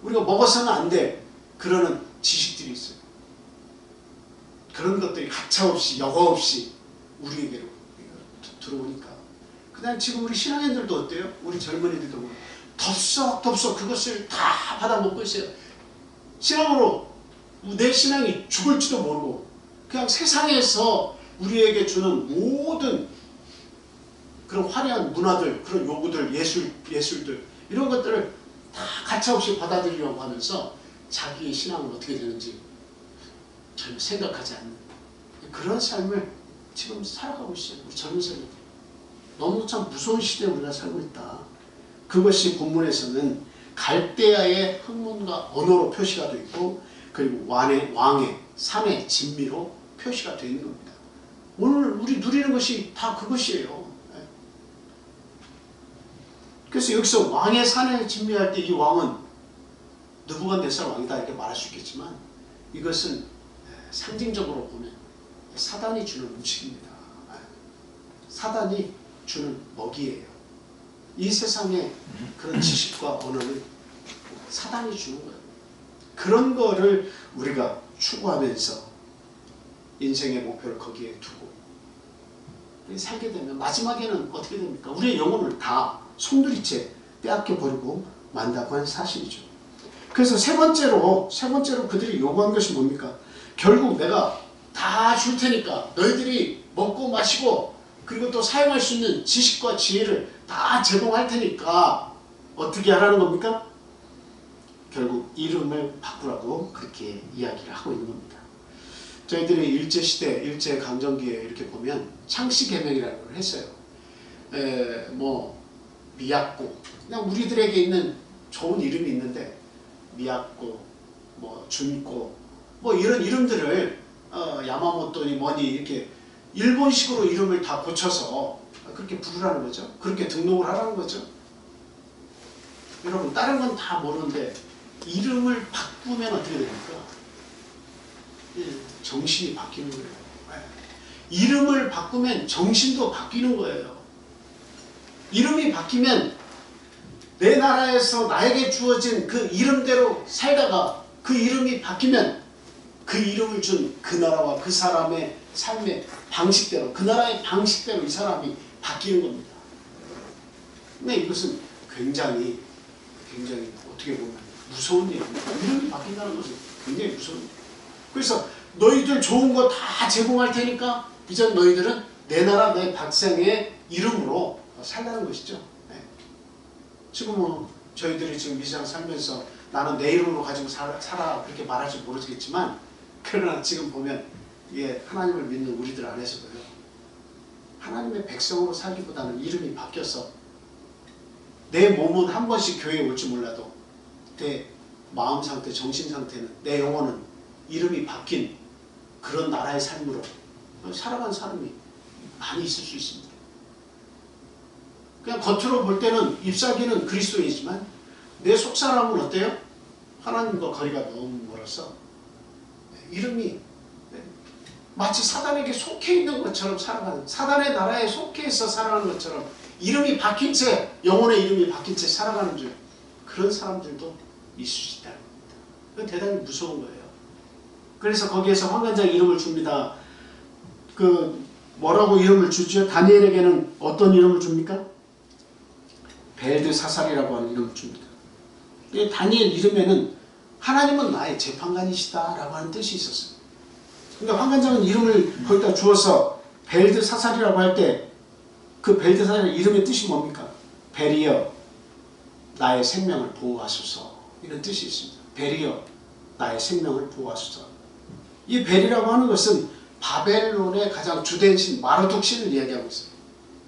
우리가 먹어서는 안 돼 그러는 지식들이 있어요. 그런 것들이 가차없이 여과없이 우리에게로 들어오니까 그냥 지금 우리 신앙인들도 어때요? 우리 젊은이들도 뭐 덥석 그것을 다 받아먹고 있어요. 신앙으로 내 신앙이 죽을지도 모르고 그냥 세상에서 우리에게 주는 모든 그런 화려한 문화들, 그런 요구들, 예술들, 이런 것들을 다 가차없이 받아들이려고 하면서 자기의 신앙은 어떻게 되는지 전혀 생각하지 않는 그런 삶을 지금 살아가고 있어요. 우리 젊은 세대들. 너무 참 무서운 시대에 우리가 살고 있다. 그것이 본문에서는 갈대아의 학문과 언어로 표시가 되어 있고, 그리고 왕의 산의 진미로 표시가 되어 있는 겁니다. 오늘 우리 누리는 것이 다 그것이에요. 그래서 여기서 왕의 산에 진미할 때 이 왕은 느부갓네살 왕이다 이렇게 말할 수 있겠지만, 이것은 상징적으로 보면 사단이 주는 음식입니다. 사단이 주는 먹이에요. 이 세상의 그런 지식과 언어는 사단이 주는 거예요. 그런 거를 우리가 추구하면서 인생의 목표를 거기에 두고 살게 되면 마지막에는 어떻게 됩니까? 우리의 영혼을 다 송두리째 빼앗겨 버리고 만다고 하는 사실이죠. 그래서 세 번째로 그들이 요구한 것이 뭡니까? 결국 내가 다 줄 테니까 너희들이 먹고 마시고 그리고 또 사용할 수 있는 지식과 지혜를 다 제공할 테니까 어떻게 하라는 겁니까? 결국 이름을 바꾸라고 그렇게 이야기를 하고 있는 겁니다. 저희들이 일제시대, 일제강점기에 이렇게 보면 창씨개명이라는 걸 했어요. 미약고, 그냥 우리들에게 있는 좋은 이름이 있는데 미약고, 준고, 이런 이름들을 야마모토니 뭐니 이렇게 일본식으로 이름을 다 고쳐서 그렇게 부르라는 거죠. 그렇게 등록을 하라는 거죠. 여러분 다른 건 다 모르는데 이름을 바꾸면 어떻게 됩니까? 정신이 바뀌는 거예요. 이름을 바꾸면 정신도 바뀌는 거예요. 이름이 바뀌면 내 나라에서 나에게 주어진 그 이름대로 살다가 그 이름이 바뀌면 그 이름을 준 그 나라와 그 사람의 삶의 방식대로, 그 나라의 방식대로 이 사람이 바뀌는 겁니다. 근데 이것은 굉장히 어떻게 보면 무서운 일입니다. 이름이 바뀐다는 것은 굉장히 무서운 일입니다. 그래서 너희들 좋은 거 다 제공할 테니까 이제 너희들은 내 나라 내 백성의 이름으로 살라는 것이죠. 네. 지금 뭐 저희들이 지금 이 세상 살면서 나는 내 이름으로 가지고 살아 그렇게 말할지 모르겠지만, 그러나 지금 보면 이게 하나님을 믿는 우리들 안에서도요, 하나님의 백성으로 살기보다는 이름이 바뀌어서 내 몸은 한 번씩 교회에 올지 몰라도 내 마음 상태, 정신 상태는, 내 영혼은 이름이 바뀐 그런 나라의 삶으로 살아간 사람이 많이 있을 수 있습니다. 그냥 겉으로 볼 때는 잎사귀는 그리스도이지만 내 속사람은 어때요? 하나님과 거리가 너무 멀어서 이름이 마치 사단에게 속해 있는 것처럼 살아가는, 사단의 나라에 속해서 살아가는 것처럼 이름이 바뀐 채, 영혼의 이름이 바뀐 채 살아가는 줄, 그런 사람들도 있을 수 있다는 겁니다. 그건 대단히 무서운 거예요. 그래서 거기에서 환관장 이름을 줍니다. 뭐라고 이름을 주죠? 다니엘에게는 어떤 이름을 줍니까? 벨드사살이라고 하는 이름을 줍니다. 다니엘 이름에는 하나님은 나의 재판관이시다 라고 하는 뜻이 있었어요. 근데 환관장은 이름을 거기다 주어서 벨드사살이라고 할 때 그 벨드사살의 이름의 뜻이 뭡니까? 벨이여 나의 생명을 보호하소서, 이런 뜻이 있습니다. 벨이여 나의 생명을 보호하소서. 이 벨이라고 하는 것은 바벨론의 가장 주된 신 마르둑 신을 이야기하고 있어요.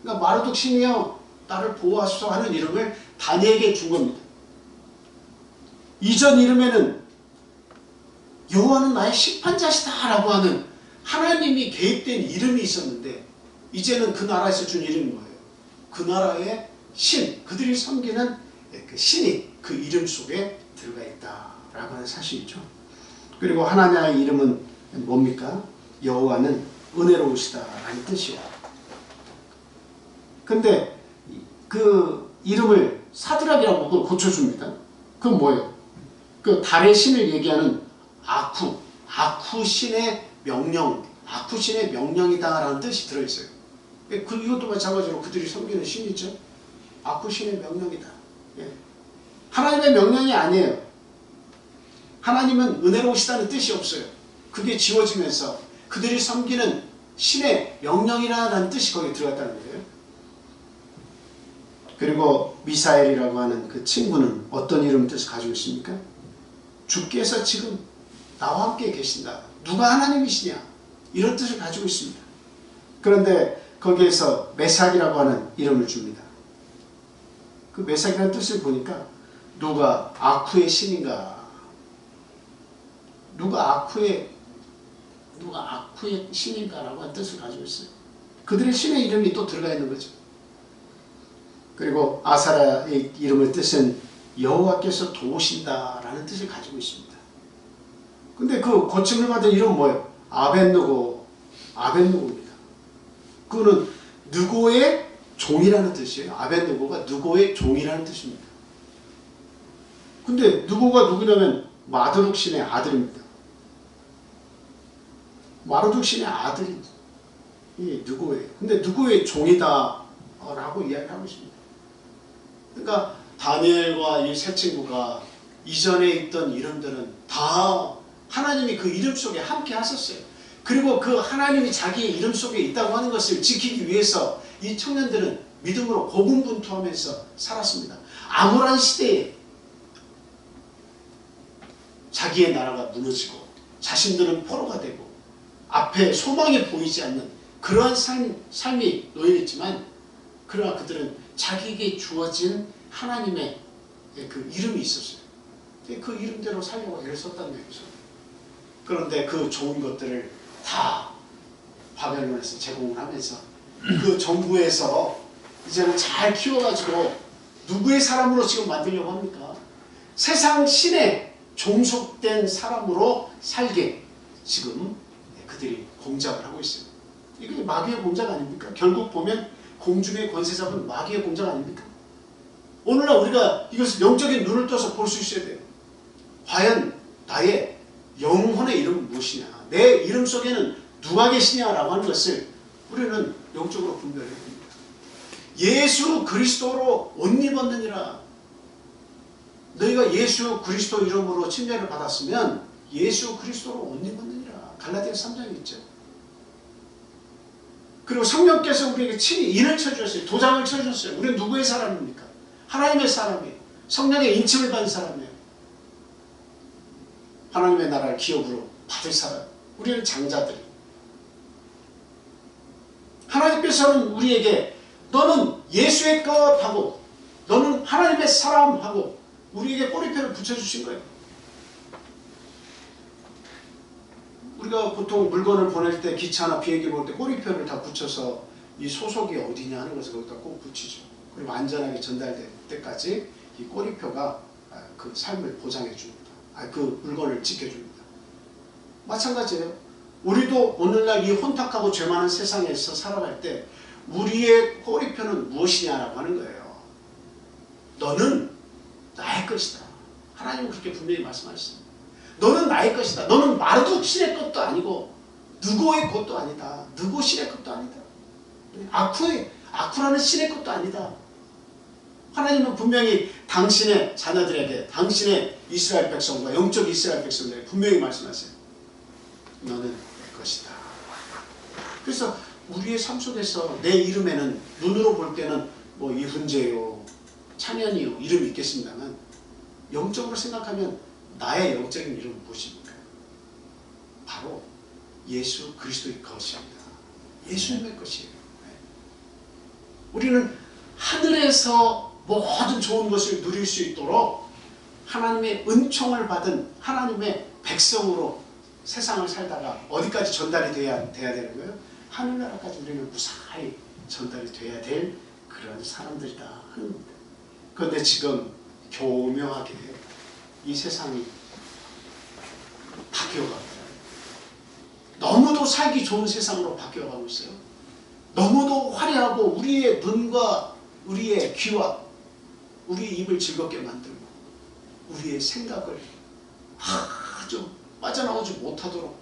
그러니까 마르둑 신이여 나를 보호하소서 하는 이름을 다니엘에게 준 겁니다. 이전 이름에는 여호와는 나의 심판자시다 라고 하는 하나님이 개입된 이름이 있었는데, 이제는 그 나라에서 준 이름이 뭐예요? 그 나라의 신, 그들이 섬기는 그 신이 그 이름 속에 들어가 있다라고 하는 사실이죠. 그리고 하나님의 이름은 뭡니까? 여호와는 은혜로우시다라는 뜻이에요. 근데 그 이름을 사드락이라고 고쳐줍니다. 그건 뭐예요? 그 달의 신을 얘기하는 아쿠 신의 명령, 아쿠 신의 명령이다라는 뜻이 들어있어요. 이것도 마찬가지로 그들이 섬기는 신이죠. 아쿠 신의 명령이다. 하나님의 명령이 아니에요. 하나님은 은혜로우시다는 뜻이 없어요. 그게 지워지면서 그들이 섬기는 신의 명령이라는 뜻이 거기에 들어갔다는 거예요. 그리고 미사엘이라고 하는 그 친구는 어떤 이름 뜻을 가지고 있습니까? 주께서 지금 나와 함께 계신다. 누가 하나님이시냐? 이런 뜻을 가지고 있습니다. 그런데 거기에서 메삭이라고 하는 이름을 줍니다. 그 메삭이라는 뜻을 보니까 누가 아쿠의 신인가? 누가 아쿠의 신인가라고 하는 뜻을 가지고 있어요. 그들의 신의 이름이 또 들어가 있는 거죠. 그리고 아사라의 이름을 뜻은 여호와께서 도우신다라는 뜻을 가지고 있습니다. 근데 그 고침을 받은 이름은 뭐예요? 아벤누고입니다. 그거는 느고의 종이라는 뜻이에요. 아벤누고가 느고의 종이라는 뜻입니다. 근데 느고가 누구냐면 마르둑 신의 아들입니다. 마르둑 신의 아들이 느고예요. 근데 느고의 종이다 라고 이야기하고 있습니다. 그러니까 다니엘과 이 세 친구가 이전에 있던 이름들은 다 하나님이 그 이름 속에 함께 하셨어요. 그리고 그 하나님이 자기의 이름 속에 있다고 하는 것을 지키기 위해서 이 청년들은 믿음으로 고군분투하면서 살았습니다. 암울한 시대에 자기의 나라가 무너지고 자신들은 포로가 되고 앞에 소망이 보이지 않는 그러한 삶이 놓여있지만, 그러나 그들은 자기에게 주어진 하나님의 그 이름이 있었어요. 그 이름대로 살려고 애를 썼다는 얘기죠. 그런데 그 좋은 것들을 다 바벨론에서 제공을 하면서 그 정부에서 이제는 잘 키워가지고 누구의 사람으로 지금 만들려고 합니까? 세상 신에 종속된 사람으로 살게 지금 그들이 공작을 하고 있어요. 이게 마귀의 공작 아닙니까? 결국 보면 공중의 권세 잡은 마귀의 공작 아닙니까? 오늘날 우리가 이것을 영적인 눈을 떠서 볼 수 있어야 돼요. 과연 나의 영혼의 이름은 무엇이냐, 내 이름 속에는 누가 계시냐라고 하는 것을 우리는 영적으로 분별해야 됩니다. 예수 그리스도로 옷 입었느니라. 너희가 예수 그리스도 이름으로 침례를 받았으면 예수 그리스도로 옷 입었느니라. 갈라디아서 3장에 있죠. 그리고 성령께서 우리에게 친히 인을 쳐주셨어요. 도장을 쳐주셨어요. 우리는 누구의 사람입니까? 하나님의 사람이에요. 성령의 인침을 받은 사람이에요. 하나님의 나라를 기업으로 받을 사람. 우리는 장자들이. 하나님께서는 우리에게 너는 예수의 것하고 너는 하나님의 사람하고 우리에게 꼬리표를 붙여주신 거예요. 우리가 보통 물건을 보낼 때 기차나 비행기 보낼 때 꼬리표를 다 붙여서 이 소속이 어디냐 하는 것을 거기다 꼭 붙이죠. 그리고 안전하게 전달될 때까지 이 꼬리표가 그 삶을 보장해 줍니다. 그 물건을 지켜줍니다. 마찬가지예요. 우리도 오늘날 이 혼탁하고 죄 많은 세상에서 살아갈 때 우리의 꼬리표는 무엇이냐라고 하는 거예요. 너는 나의 것이다. 하나님은 그렇게 분명히 말씀하셨습니다. 너는 나의 것이다. 너는 마르도 신의 것도 아니고 누구의 것도 아니다. 누구 신의 것도 아니다. 아쿠라는 신의 것도 아니다. 하나님은 분명히 당신의 자녀들에게, 당신의 이스라엘 백성과 영적 이스라엘 백성들에게 분명히 말씀하세요. 너는 내 것이다. 그래서 우리의 삶 속에서 내 이름에는 눈으로 볼 때는 뭐 이훈재요, 찬현이요 이름이 있겠습니다만 영적으로 생각하면 나의 영적인 이름은 무엇입니까? 바로 예수 그리스도의 것입니다. 예수님의 것이에요. 우리는 하늘에서 모든 좋은 것을 누릴 수 있도록 하나님의 은총을 받은 하나님의 백성으로 세상을 살다가 어디까지 전달이 돼야 되는 거예요? 하늘나라까지 우리는 무사히 전달이 돼야 될 그런 사람들이다 하는 겁니다. 그런데 지금 교묘하게 이 세상이 바뀌어갑니다. 너무도 살기 좋은 세상으로 바뀌어가고 있어요. 너무도 화려하고 우리의 눈과 우리의 귀와 우리 입을 즐겁게 만들고 우리의 생각을 아주 빠져나오지 못하도록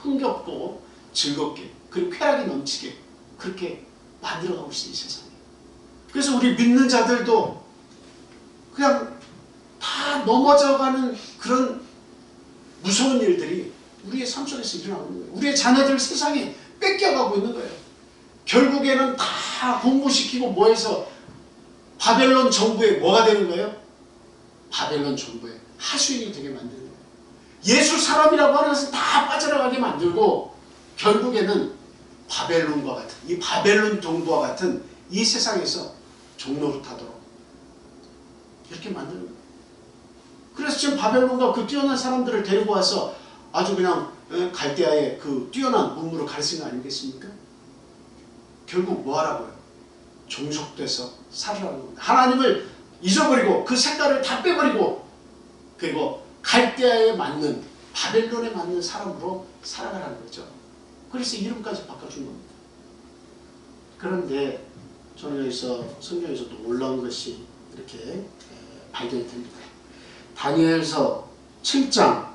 흥겹고 즐겁게 그리고 쾌락이 넘치게 그렇게 만들어가고 있어요. 이 세상에. 그래서 우리 믿는 자들도 그냥 다 넘어져가는 그런 무서운 일들이 우리의 삶 속에서 일어나고 있는 거예요. 우리의 자녀들 세상에 뺏겨가고 있는 거예요. 결국에는 다 공부시키고 뭐해서 바벨론 정부에 뭐가 되는 거예요? 바벨론 정부에 하수인이 되게 만드는 거예요. 예수 사람이라고 하는 것은 다 빠져나가게 만들고 결국에는 바벨론과 같은 이 바벨론 정부와 같은 이 세상에서 종노릇하도록 이렇게 만드는 거예요. 그래서 지금 바벨론과 그 뛰어난 사람들을 데리고 와서 아주 그냥 갈대아의 그 뛰어난 문물을 가르치는 거 아니겠습니까? 결국 뭐 하라고요? 종속돼서 살으라는 겁니다. 하나님을 잊어버리고 그 색깔을 다 빼버리고 그리고 갈대아에 맞는 바벨론에 맞는 사람으로 살아가라는 거죠. 그래서 이름까지 바꿔준 겁니다. 그런데 저는 여기서 성경에서 또 놀라운 것이 이렇게 발견이 됩니다. 다니엘서 7장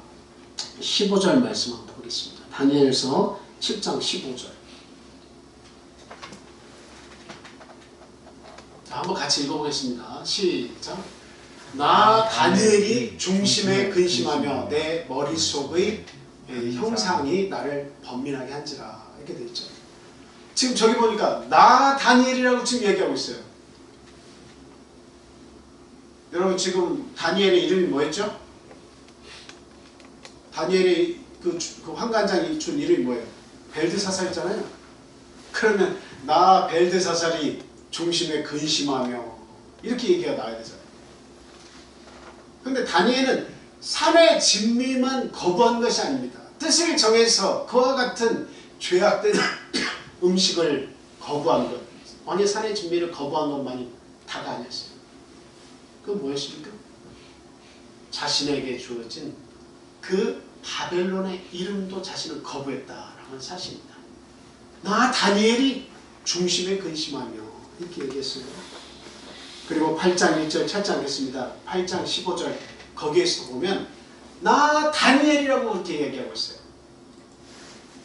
15절 말씀 한번 보겠습니다. 다니엘서 7장 15절. 자, 한번 같이 읽어보겠습니다. 시작. 나 다니엘이 중심에 근심하며 내 머릿속의 형상이 나를 번민하게 한지라. 이렇게 되어 있죠. 지금 저기 보니까 나 다니엘이라고 지금 얘기하고 있어요. 여러분 지금 다니엘의 이름이 뭐였죠? 다니엘의 그 환관장이 준 이름이 뭐예요? 벨드사살이잖아요. 그러면 나 벨드사살이 중심에 근심하며 이렇게 얘기가 나와야 되잖아요. 그런데 다니엘은 산의 진미만 거부한 것이 아닙니다. 뜻을 정해서 그와 같은 죄악된 음식을 거부한 것, 왕의 산의 진미를 거부한 것만이 다가 아니었어요. 그건 무엇입니까? 자신에게 주어진 그 바벨론의 이름도 자신을 거부했다라는 사실입니다. 나 다니엘이 중심에 근심하며 이렇게 얘기했어요. 그리고 8장 1절 찾지 않겠습니다. 8장 15절 거기에서 보면 나 다니엘이라고 그렇게 얘기하고 있어요.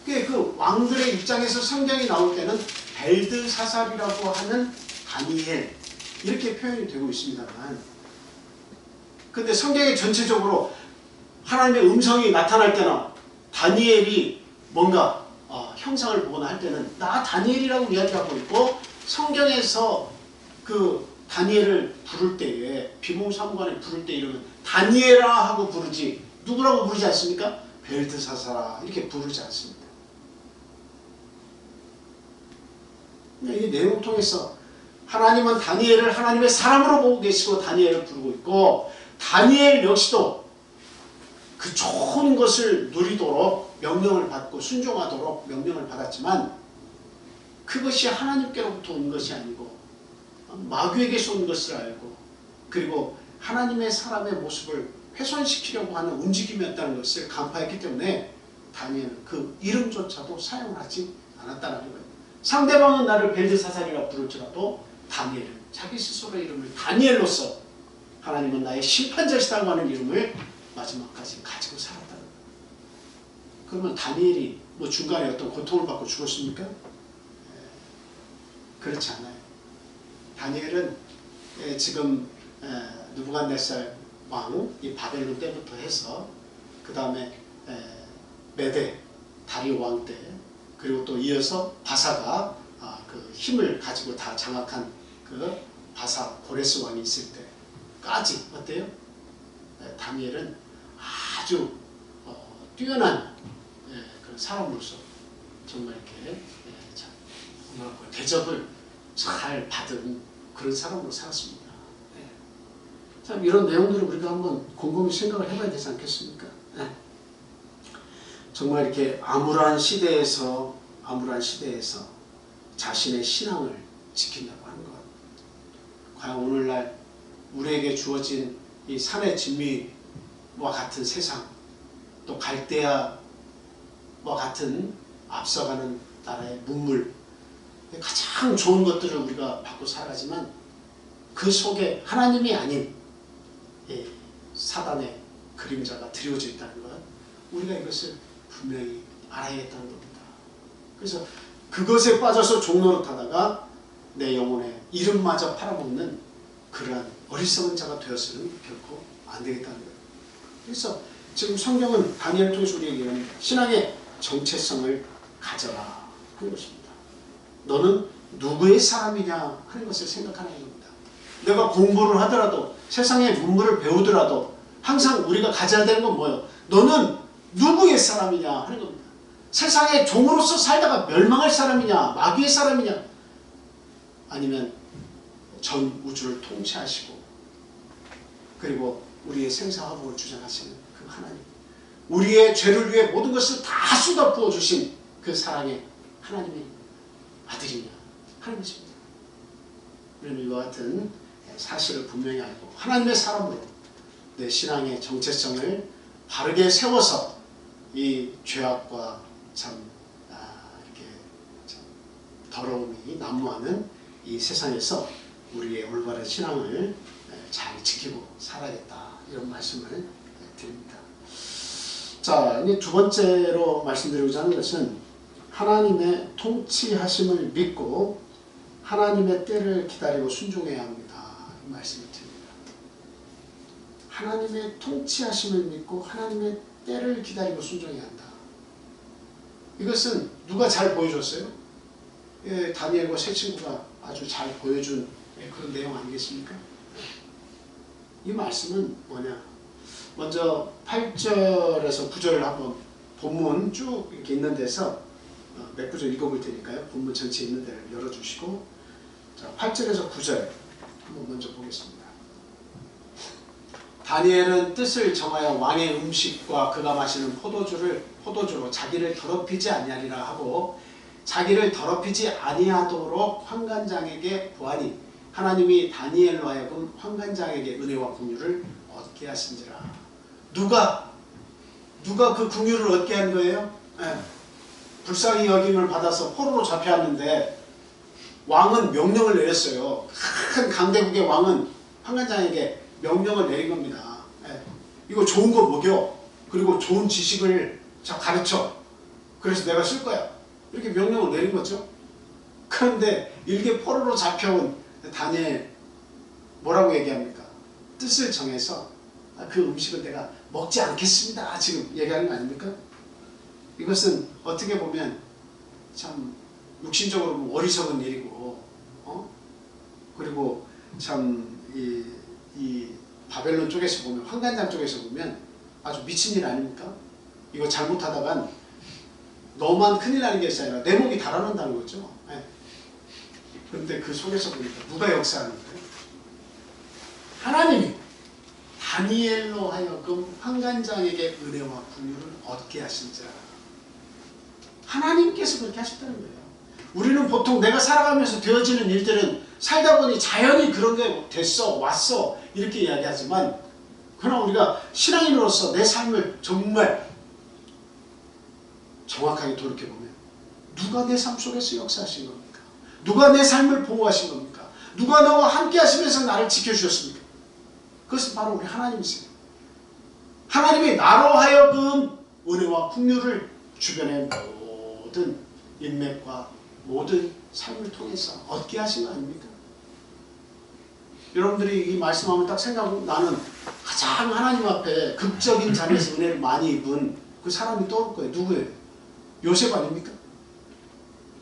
그 왕들의 입장에서 성경이 나올 때는 벨드사살이라고 하는 다니엘 이렇게 표현이 되고 있습니다만, 근데 성경에 전체적으로 하나님의 음성이 나타날 때나 다니엘이 뭔가 형상을 보거나 할 때는 나 다니엘이라고 이야기하고 있고, 성경에서 그 다니엘을 부를 때에 비몽사무간에 부를 때 이러면 다니엘아 하고 부르지 누구라고 부르지 않습니까? 벨드사살아 이렇게 부르지 않습니다. 이 내용을 통해서 하나님은 다니엘을 하나님의 사람으로 보고 계시고 다니엘을 부르고 있고, 다니엘 역시도 그 좋은 것을 누리도록 명령을 받고 순종하도록 명령을 받았지만, 그것이 하나님께로부터 온 것이 아니고 마귀에게서 온 것을 알고, 그리고 하나님의 사람의 모습을 훼손시키려고 하는 움직임이었다는 것을 간파했기 때문에 다니엘은 그 이름조차도 사용을 하지 않았다는 거예요. 상대방은 나를 벨드사살이라 부를지라도 다니엘은 자기 스스로의 이름을 다니엘로서 하나님은 나의 심판자시다고 하는 이름을 마지막까지 가지고 살았다는 거예요. 그러면 다니엘이 뭐 중간에 어떤 고통을 받고 죽었습니까? 그렇지 않아요. 다니엘은 지금 느부갓네살 왕, 이 바벨론 때부터 해서 그 다음에 메데 다리오 왕 때, 그리고 또 이어서 바사가 그 힘을 가지고 다 장악한 그 바사 고레스 왕이 있을 때까지 어때요? 다니엘은 아주 뛰어난 그런 사람으로서 정말 이렇게 대접을 잘 받은 그런 사람으로 살았습니다. 참 이런 내용들을 우리가 한번 곰곰이 생각을 해봐야 되지 않겠습니까? 정말 이렇게 암울한 시대에서 자신의 신앙을 지킨다고 하는 것, 과연 오늘날 우리에게 주어진 이 산의 진미와 같은 세상, 또 갈대아와 같은 앞서가는 나라의 문물, 가장 좋은 것들을 우리가 받고 살아가지만 그 속에 하나님이 아닌 사단의 그림자가 드리워져 있다는 것, 우리가 이것을 분명히 알아야겠다는 겁니다. 그래서 그것에 빠져서 종노릇하다가 내 영혼의 이름마저 팔아먹는 그러한 어리석은 자가 되어서는 결코 안 되겠다는 거예요. 그래서 지금 성경은 다니엘을 통해서 우리에게 얘기하는 신앙의 정체성을 가져라 하는 것입니다. 너는 누구의 사람이냐 하는 것을 생각하는 겁니다. 내가 공부를 하더라도, 세상의 문물을 배우더라도 항상 우리가 가져야 되는 건 뭐예요? 너는 누구의 사람이냐 하는 겁니다. 세상의 종으로서 살다가 멸망할 사람이냐, 마귀의 사람이냐, 아니면 전 우주를 통치하시고 그리고 우리의 생사화복을 주장하시는 그 하나님, 우리의 죄를 위해 모든 것을 다 쏟아 부어주신 그 사랑의 하나님의 아들이냐 하는 것입니다. 우리는 이와 같은 사실을 분명히 알고 하나님의 사람으로 내 신앙의 정체성을 바르게 세워서 이 죄악과 이렇게 더러움이 난무하는 이 세상에서 우리의 올바른 신앙을 잘 지키고 살아야겠다, 이런 말씀을 드립니다. 자, 이제 두 번째로 말씀드리고자 하는 것은 하나님의 통치하심을 믿고 하나님의 때를 기다리고 순종해야 합니다, 이 말씀을 드립니다. 하나님의 통치하심을 믿고 하나님의 때를 기다리고 순종해야 한다. 이것은 누가 잘 보여줬어요? 다니엘과 세 친구가 아주 잘 보여준 그런 내용 아니겠습니까? 이 말씀은 뭐냐? 먼저 8절에서 9절을 한번 본문 쭉 이렇게 있는 데서 몇 구절 읽어볼 테니까요. 본문 전체 있는 데를 열어주시고, 자, 8절에서 9절 한번 먼저 보겠습니다. 다니엘은 뜻을 정하여 왕의 음식과 그가 마시는 포도주로 자기를 더럽히지 아니하리라 하고, 자기를 더럽히지 아니하도록 환관장에게 구하니 하나님이 다니엘로 하여금 환관장에게 은혜와 긍휼을 얻게 하신지라. 누가 그 긍휼을 얻게 한 거예요? 불쌍히 여김을 받아서 포로로 잡혀왔는데 왕은 명령을 내렸어요. 큰 강대국의 왕은 환관장에게 명령을 내린 겁니다. 이거 좋은 거 먹여, 그리고 좋은 지식을 가르쳐, 그래서 내가 쓸 거야, 이렇게 명령을 내린 거죠. 그런데 일개 포로로 잡혀온 다니엘 뭐라고 얘기합니까? 뜻을 정해서 그 음식을 내가 먹지 않겠습니다. 지금 얘기하는 거 아닙니까? 이것은 어떻게 보면 참 육신적으로 보면 어리석은 일이고, 그리고 참 이 바벨론 쪽에서 보면, 환관장 쪽에서 보면 아주 미친 일 아닙니까? 이거 잘못하다간 너만 큰일 나는 게 아니라 내 목이 달아난다는 거죠. 그런데 그 속에서 보니까 누가 역사하는 거예요? 하나님이 다니엘로 하여금 환관장에게 은혜와 긍휼을 얻게 하신 자. 하나님께서 그렇게 하셨다는 거예요. 우리는 보통 내가 살아가면서 되어지는 일들은 살다 보니 자연히 그런 게 됐어, 왔어 이렇게 이야기하지만, 그러나 우리가 신앙인으로서 내 삶을 정말 정확하게 돌이켜보면 누가 내 삶 속에서 역사하신 겁니까? 누가 내 삶을 보호하신 겁니까? 누가 나와 함께 하시면서 나를 지켜주셨습니까? 그것은 바로 우리 하나님이세요. 하나님이 나로 하여금 은혜와 긍휼을 주변의 모든 인맥과 모든 삶을 통해서 얻게 하신 거 아닙니까? 여러분들이 이 말씀하면 딱 생각하면 나는 가장 하나님 앞에 극적인 잠에서 은혜를 많이 입은 그 사람이 떠오를 거예요. 누구예요? 요셉 아닙니까?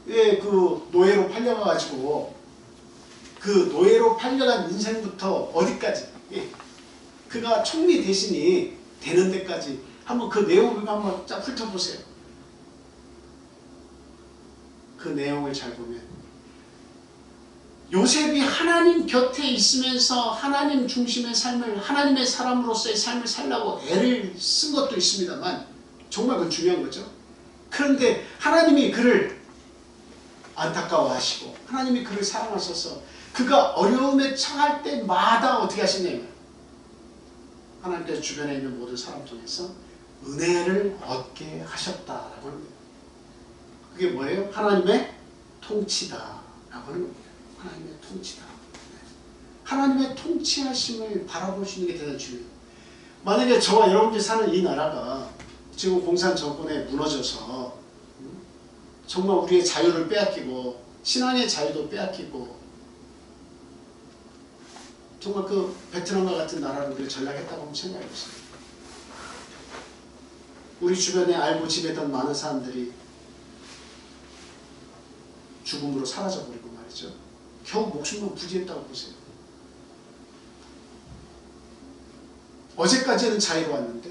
예, 그 노예로 팔려가가지고 그 노예로 팔려간 인생부터 어디까지, 예, 그가 총리 대신이 되는 데까지 한번 그 내용을 한번 쫙 훑어보세요. 그 내용을 잘 보면 요셉이 하나님 곁에 있으면서 하나님 중심의 삶을, 하나님의 사람으로서의 삶을 살려고 애를 쓴 것도 있습니다만 정말 그건 중요한 거죠. 그런데 하나님이 그를 안타까워하시고 하나님이 그를 사랑하셔서 그가 어려움에 처할 때마다 어떻게 하시냐면 하나님께서 주변에 있는 모든 사람 통해서 은혜를 얻게 하셨다라고 하는 거예요. 그게 뭐예요? 하나님의 통치다라고 하는 겁니다. 하나님의 통치다. 하나님의 통치하심을 바라보시는 게 대단히 중요해요. 만약에 저와 여러분들이 사는 이 나라가 지금 공산 정권에 무너져서 정말 우리의 자유를 빼앗기고 신앙의 자유도 빼앗기고 정말 그 베트남과 같은 나라를 우리가 전락했다고 한번 생각해보세요. 우리 주변에 알고 지내던 많은 사람들이 죽음으로 사라져버리고 말이죠. 겨우 목숨만 부지했다고 보세요. 어제까지는 자유로웠는데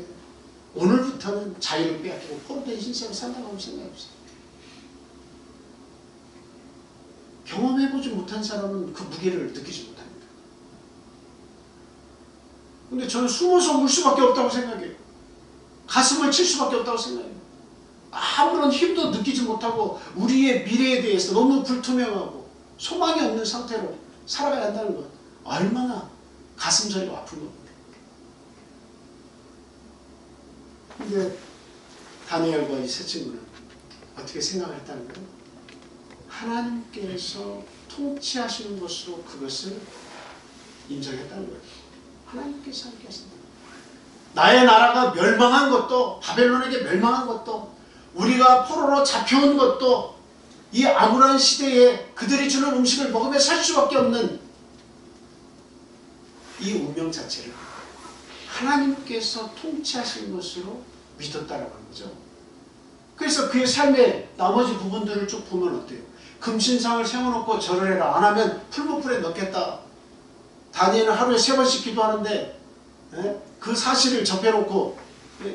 오늘부터는 자유를 빼앗기고 포로된 신세로 산다고 한번 생각해보세요. 경험해보지 못한 사람은 그 무게를 느끼지 못합니다. 근데 저는 숨어서 울 수밖에 없다고 생각해요. 가슴을 칠 수밖에 없다고 생각해요. 아무런 힘도 느끼지 못하고 우리의 미래에 대해서 너무 불투명하고 소망이 없는 상태로 살아가야 한다는 것, 얼마나 가슴 저리가 아픈 겁니다. 근데 다니엘과 이 세 친구는 어떻게 생각을 했다는 거예요? 하나님께서 통치하시는 것으로 그것을 인정했다는 거예요. 하나님께서 함께 하신다. 나의 나라가 멸망한 것도, 바벨론에게 멸망한 것도, 우리가 포로로 잡혀온 것도 이 암울한 시대에 그들이 주는 음식을 먹으며 살 수밖에 없는 이 운명 자체를 하나님께서 통치하신 것으로 믿었다라고 하는 거죠. 그래서 그의 삶의 나머지 부분들을 쭉 보면 어때요? 금신상을 세워놓고 절을 해라. 안 하면 풀무불에 넣겠다. 다니엘은 하루에 3번씩 기도하는데 그 사실을 접해놓고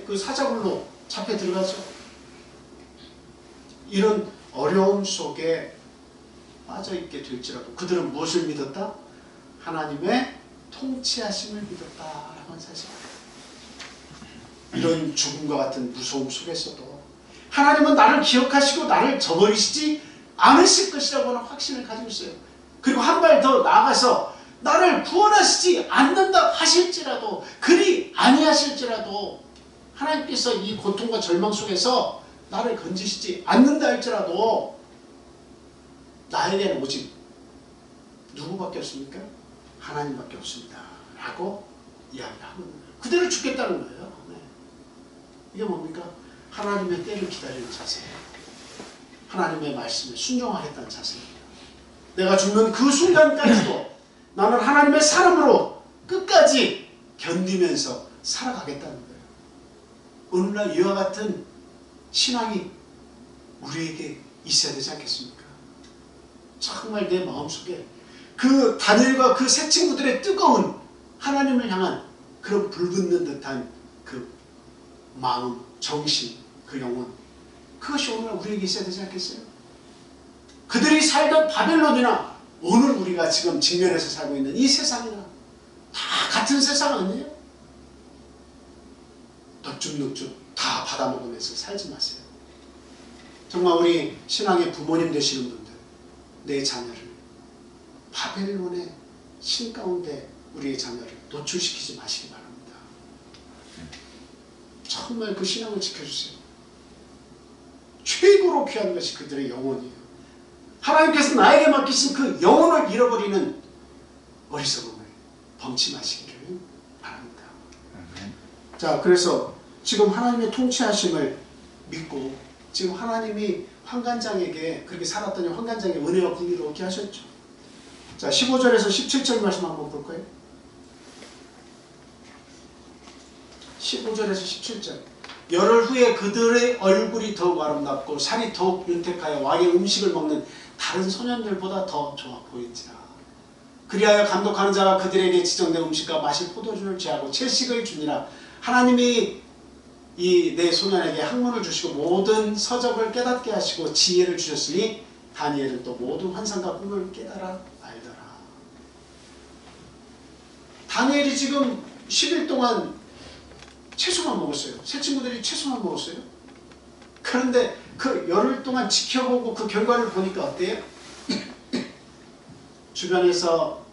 그 사자굴로 잡혀 들어가죠. 이런 어려움 속에 빠져있게 될지라도 그들은 무엇을 믿었다? 하나님의 통치하심을 믿었다라고 하는 사실. 이런 죽음과 같은 무서움 속에서도 하나님은 나를 기억하시고 나를 저버리시지 않으실 것이라고 하는 확신을 가지고 있어요. 그리고 한 발 더 나아가서 나를 구원하시지 않는다 하실지라도, 그리 아니하실지라도, 하나님께서 이 고통과 절망 속에서 나를 건지시지 않는다 할지라도 나에게는 오직 누구밖에 없습니까? 하나님밖에 없습니다 라고 이야기를 하고 있는 거예요. 그대로 죽겠다는 거예요. 네. 이게 뭡니까? 하나님의 때를 기다리는 자세예요. 하나님의 말씀에 순종하겠다는 자세입니다. 내가 죽는 그 순간까지도 나는 하나님의 사람으로 끝까지 견디면서 살아가겠다는 거예요. 오늘날 이와 같은 신앙이 우리에게 있어야 되지 않겠습니까? 정말 내 마음속에 그 다니엘과 그 세 친구들의 뜨거운 하나님을 향한 그런 불붙는 듯한 그 마음, 정신, 그 영혼, 그것이 오늘 우리에게 있어야 되지 않겠어요? 그들이 살던 바벨론이나 오늘 우리가 지금 직면해서 살고 있는 이 세상이나 다 같은 세상 아니에요? 넙죽넙죽 다 받아먹으면서 살지 마세요. 정말 우리 신앙의 부모님 되시는 분들, 내 자녀를 바벨론의 신 가운데 우리의 자녀를 노출시키지 마시기 바랍니다. 정말 그 신앙을 지켜주세요. 최고로 귀한 것이 그들의 영혼이에요. 하나님께서 나에게 맡기신 그 영혼을 잃어버리는 어리석음을 범치 마시기를 바랍니다. 자, 그래서 지금 하나님의 통치하심을 믿고 지금 하나님이 환관장에게 그렇게 살았더니 환관장에 은혜와 공의를 얻게 하셨죠. 자, 15절에서 17절 말씀 한번 볼 거예요. 15절에서 17절. 열흘 후에 그들의 얼굴이 더욱 아름답고 살이 더욱 윤택하여 왕의 음식을 먹는 다른 소년들보다 더 좋아 보인지라. 그리하여 감독하는 자가 그들에게 지정된 음식과 마실 포도주를 제하고 채식을 주니라. 하나님이 이 내 소년에게 학문을 주시고 모든 서적을 깨닫게 하시고 지혜를 주셨으니 다니엘은 또 모든 환상과 꿈을 깨달아 알더라. 다니엘이 지금 10일 동안 채소만 먹었어요. 새 친구들이 채소만 먹었어요. 그런데 그 열흘 동안 지켜보고 그 결과를 보니까 어때요? 주변에서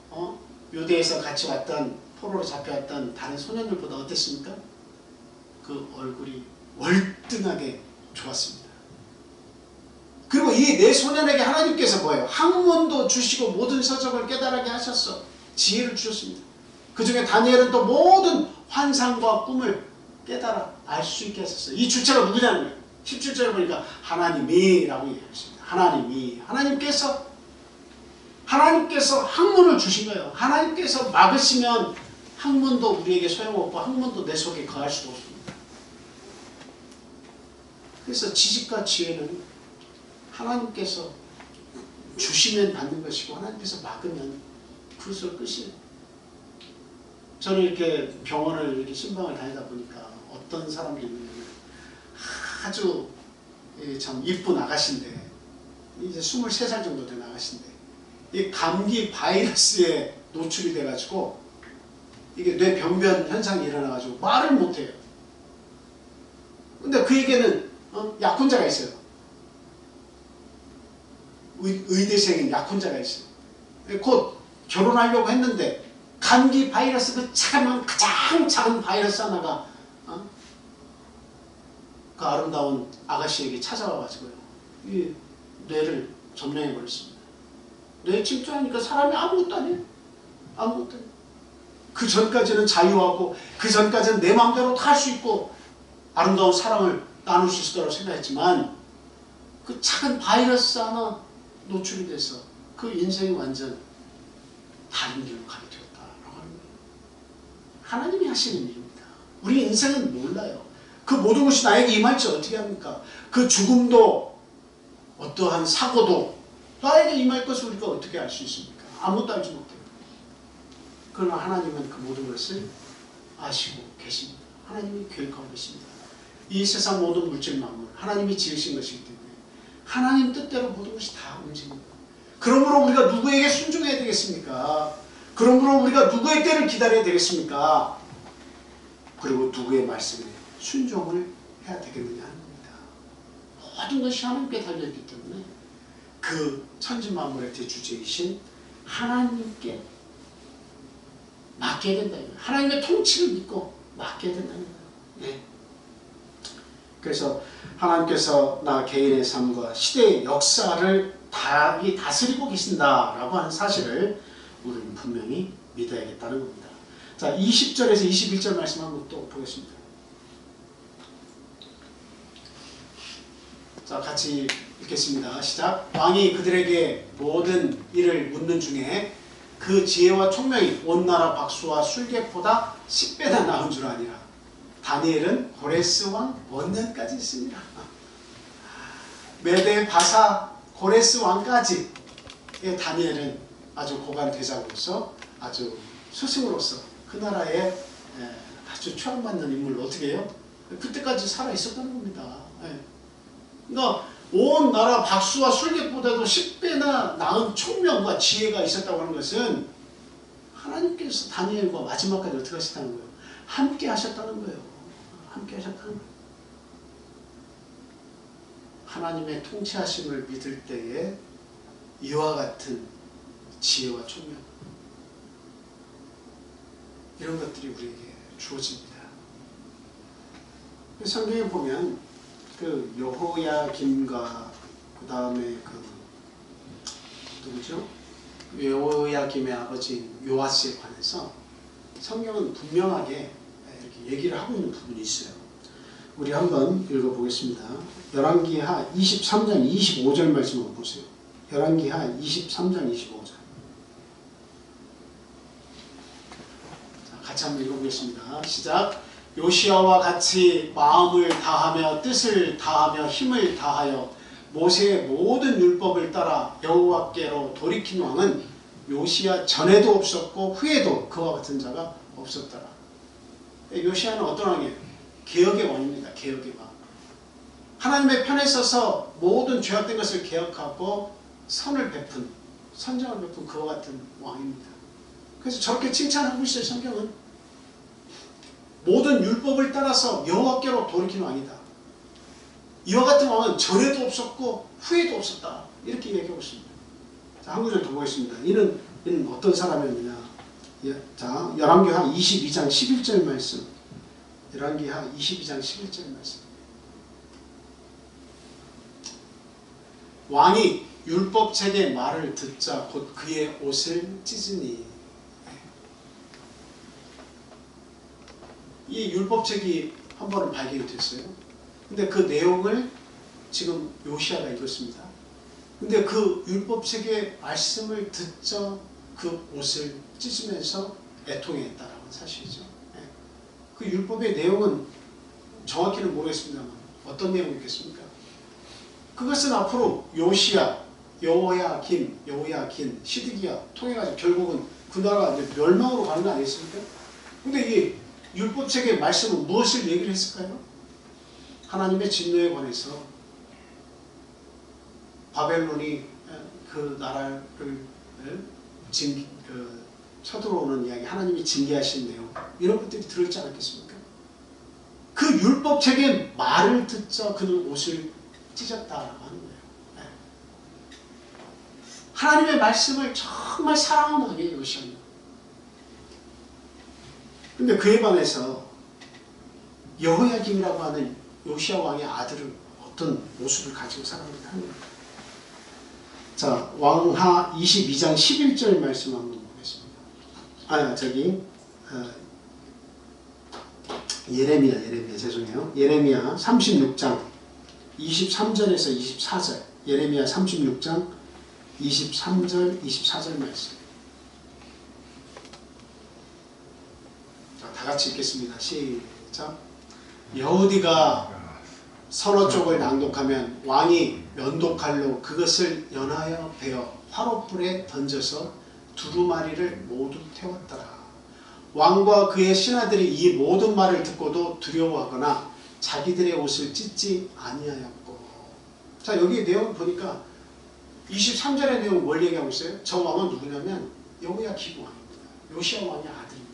유대에서 같이 왔던 포로로 잡혀왔던 다른 소년들보다 어땠습니까? 그 얼굴이 월등하게 좋았습니다. 그리고 이 내 소년에게 하나님께서 뭐예요? 학문도 주시고 모든 서적을 깨달게 하셨어. 지혜를 주셨습니다. 그 중에 다니엘은 또 모든 환상과 꿈을 깨달아 알 수 있게 하셨어요. 이 주체가 누구냐는 거예요. 17절에 보니까 하나님이 라고 얘기하십니다. 하나님이, 하나님께서 학문을 주신 거예요. 하나님께서 막으시면 학문도 우리에게 소용없고 학문도 내 속에 거할 수가 없습니다. 그래서 지식과 지혜는 하나님께서 주시면 받는 것이고 하나님께서 막으면 그것으로 끝이에요. 저는 이렇게 병원을 이렇게 신방을 다니다 보니까 어떤 사람들이 있냐면 아주 참 이쁜 아가씨인데 이제 23살 정도 된 아가씨인데 이 감기 바이러스에 노출이 돼가지고 이게 뇌 병변 현상이 일어나가지고 말을 못해요. 근데 그에게는 약혼자가 있어요. 의대생인 약혼자가 있어요. 곧 결혼하려고 했는데 감기 바이러스 그 가장 작은 바이러스 하나가 그 아름다운 아가씨에게 찾아와가지고요. 이 뇌를 점령해버렸습니다. 뇌 침투하니까 사람이 아무것도 아니에요. 아무것도 아니에요. 그 전까지는 자유하고 그 전까지는 내 마음대로 다 할 수 있고 아름다운 사랑을 나눌 수 있을 거라고 생각했지만 그 작은 바이러스 하나 노출이 돼서 그 인생이 완전 다른 길로 가게 되었다라고 하는 거예요. 하나님이 하시는 일입니다. 우리 인생은 몰라요. 그 모든 것이 나에게 임할지 어떻게 합니까? 그 죽음도 어떠한 사고도 나에게 임할 것을 우리가 어떻게 알 수 있습니까? 아무것도 알지 못해요. 그러나 하나님은 그 모든 것을 아시고 계십니다. 하나님이 계획하고 계십니다. 이 세상 모든 물질 만물 하나님이 지으신 것이기 때문에 하나님 뜻대로 모든 것이 다 움직입니다. 그러므로 우리가 누구에게 순종해야 되겠습니까? 그러므로 우리가 누구의 때를 기다려야 되겠습니까? 그리고 누구의 말씀에 순종을 해야 되겠느냐 하는 겁니다. 모든 것이 하나님께 달려있기 때문에 그 천지만물의 대주제이신 하나님께 맡겨야 된다. 하나님의 통치를 믿고 맡겨야 된다는 거예요. 네. 그래서 하나님께서 나 개인의 삶과 시대의 역사를 다스리고 계신다라고 하는 사실을 우리는 분명히 믿어야겠다는 겁니다. 자, 20절에서 21절 말씀 한번 또 보겠습니다. 자, 같이 읽겠습니다. 시작. 왕이 그들에게 모든 일을 묻는 중에 그 지혜와 총명이 온 나라 박수와 술객보다 10배나 나은 줄 아니라 다니엘은 고레스 왕 원년까지 있습니다. 메대 바사 고레스 왕까지 다니엘은 아주 고관 대장으로서 아주 스승으로서 그 나라에 아주 추앙받는 인물로 어떻게 해요? 그때까지 살아 있었다는 겁니다. 그러니까 온 나라 박수와 술객보다도 10배나 나은 총명과 지혜가 있었다고 하는 것은 하나님께서 다니엘과 마지막까지 어떻게 하셨다는 거예요? 함께 하셨다는 거예요. 함께 하셨다는 거예요. 하나님의 통치하심을 믿을 때에 이와 같은 지혜와 총명, 이런 것들이 우리에게 주어집니다. 성경에 보면 그 여호야김과 그 다음에 그 누구죠? 여호야김의 아버지인 요아스에 관해서 성경은 분명하게 이렇게 얘기를 하고 있는 부분이 있어요. 우리 한번 읽어보겠습니다. 열왕기하 23장 25절 말씀 한번 보세요. 열왕기하 23장 25절. 자, 같이 한번 읽어보겠습니다. 시작. 요시야와 같이 마음을 다하며 뜻을 다하며 힘을 다하여 모세의 모든 율법을 따라 여호와께로 돌이킨 왕은 요시야 전에도 없었고 후에도 그와 같은 자가 없었더라. 요시야는 어떤 왕이에요? 개혁의 왕입니다. 개혁의 왕. 하나님의 편에 서서 모든 죄악된 것을 개혁하고 선을 베푼, 선정을 베푼 그와 같은 왕입니다. 그래서 저렇게 칭찬하고 있어요. 성경은. 모든 율법을 따라서 여호와께로 돌이킨 왕이다. 이와 같은 왕은 전에도 없었고 후에도 없었다. 이렇게 얘기하고 있습니다. 자, 한 구절 더 보겠습니다. 이는 어떤 사람이었느냐. 자, 열왕기하 22장 11절 말씀. 열왕기하 22장 11절 말씀. 왕이 율법책의 말을 듣자 곧 그의 옷을 찢으니. 이 율법책이 한 번은 발견이 됐어요. 근데 그 내용을 지금 요시야가 읽었습니다. 근데 그 율법책의 말씀을 듣자 그 옷을 찢으면서 애통했다라는 사실이죠. 그 율법의 내용은 정확히는 모르겠습니다만 어떤 내용이 있겠습니까? 그것은 앞으로 요시야, 여호야김, 시드기야 통해가지고 결국은 그 나라가 이제 멸망으로 가는 거 아니겠습니까? 근데 이 율법책의 말씀은 무엇을 얘기를 했을까요? 하나님의 진노에 관해서 바벨론이 그 나라를 쳐들어오는 이야기, 하나님이 징계하신 내용, 이런 것들이 들어있지 않았겠습니까? 그 율법책의 말을 듣자 그는 옷을 찢었다라고 하는 거예요. 하나님의 말씀을 정말 사랑하는 왕이에요, 요시야는. 근데 그에 반해서 여호야김이라고 하는 요시야 왕의 아들은 어떤 모습을 가지고 살았는가 하는 겁니다. 자, 왕하 22장 11절 말씀 한번 보겠습니다. 예레미야 죄송해요. 예레미야 36장 23절에서 24절. 예레미야 36장 23절 24절 말씀. 다 같이 읽겠습니다. 시작. 여호디가 서너 쪽을 낭독하면 왕이 면도칼로 그것을 연하여 베어 화롯불에 던져서 두루마리를 모두 태웠더라. 왕과 그의 신하들이 이 모든 말을 듣고도 두려워하거나 자기들의 옷을 찢지 아니하였고. 자, 여기 내용 보니까 23절의 내용 뭘 얘기하고 있어요? 저 왕은 누구냐면 여호야김 왕입니다. 요시야 왕의 아들입니다.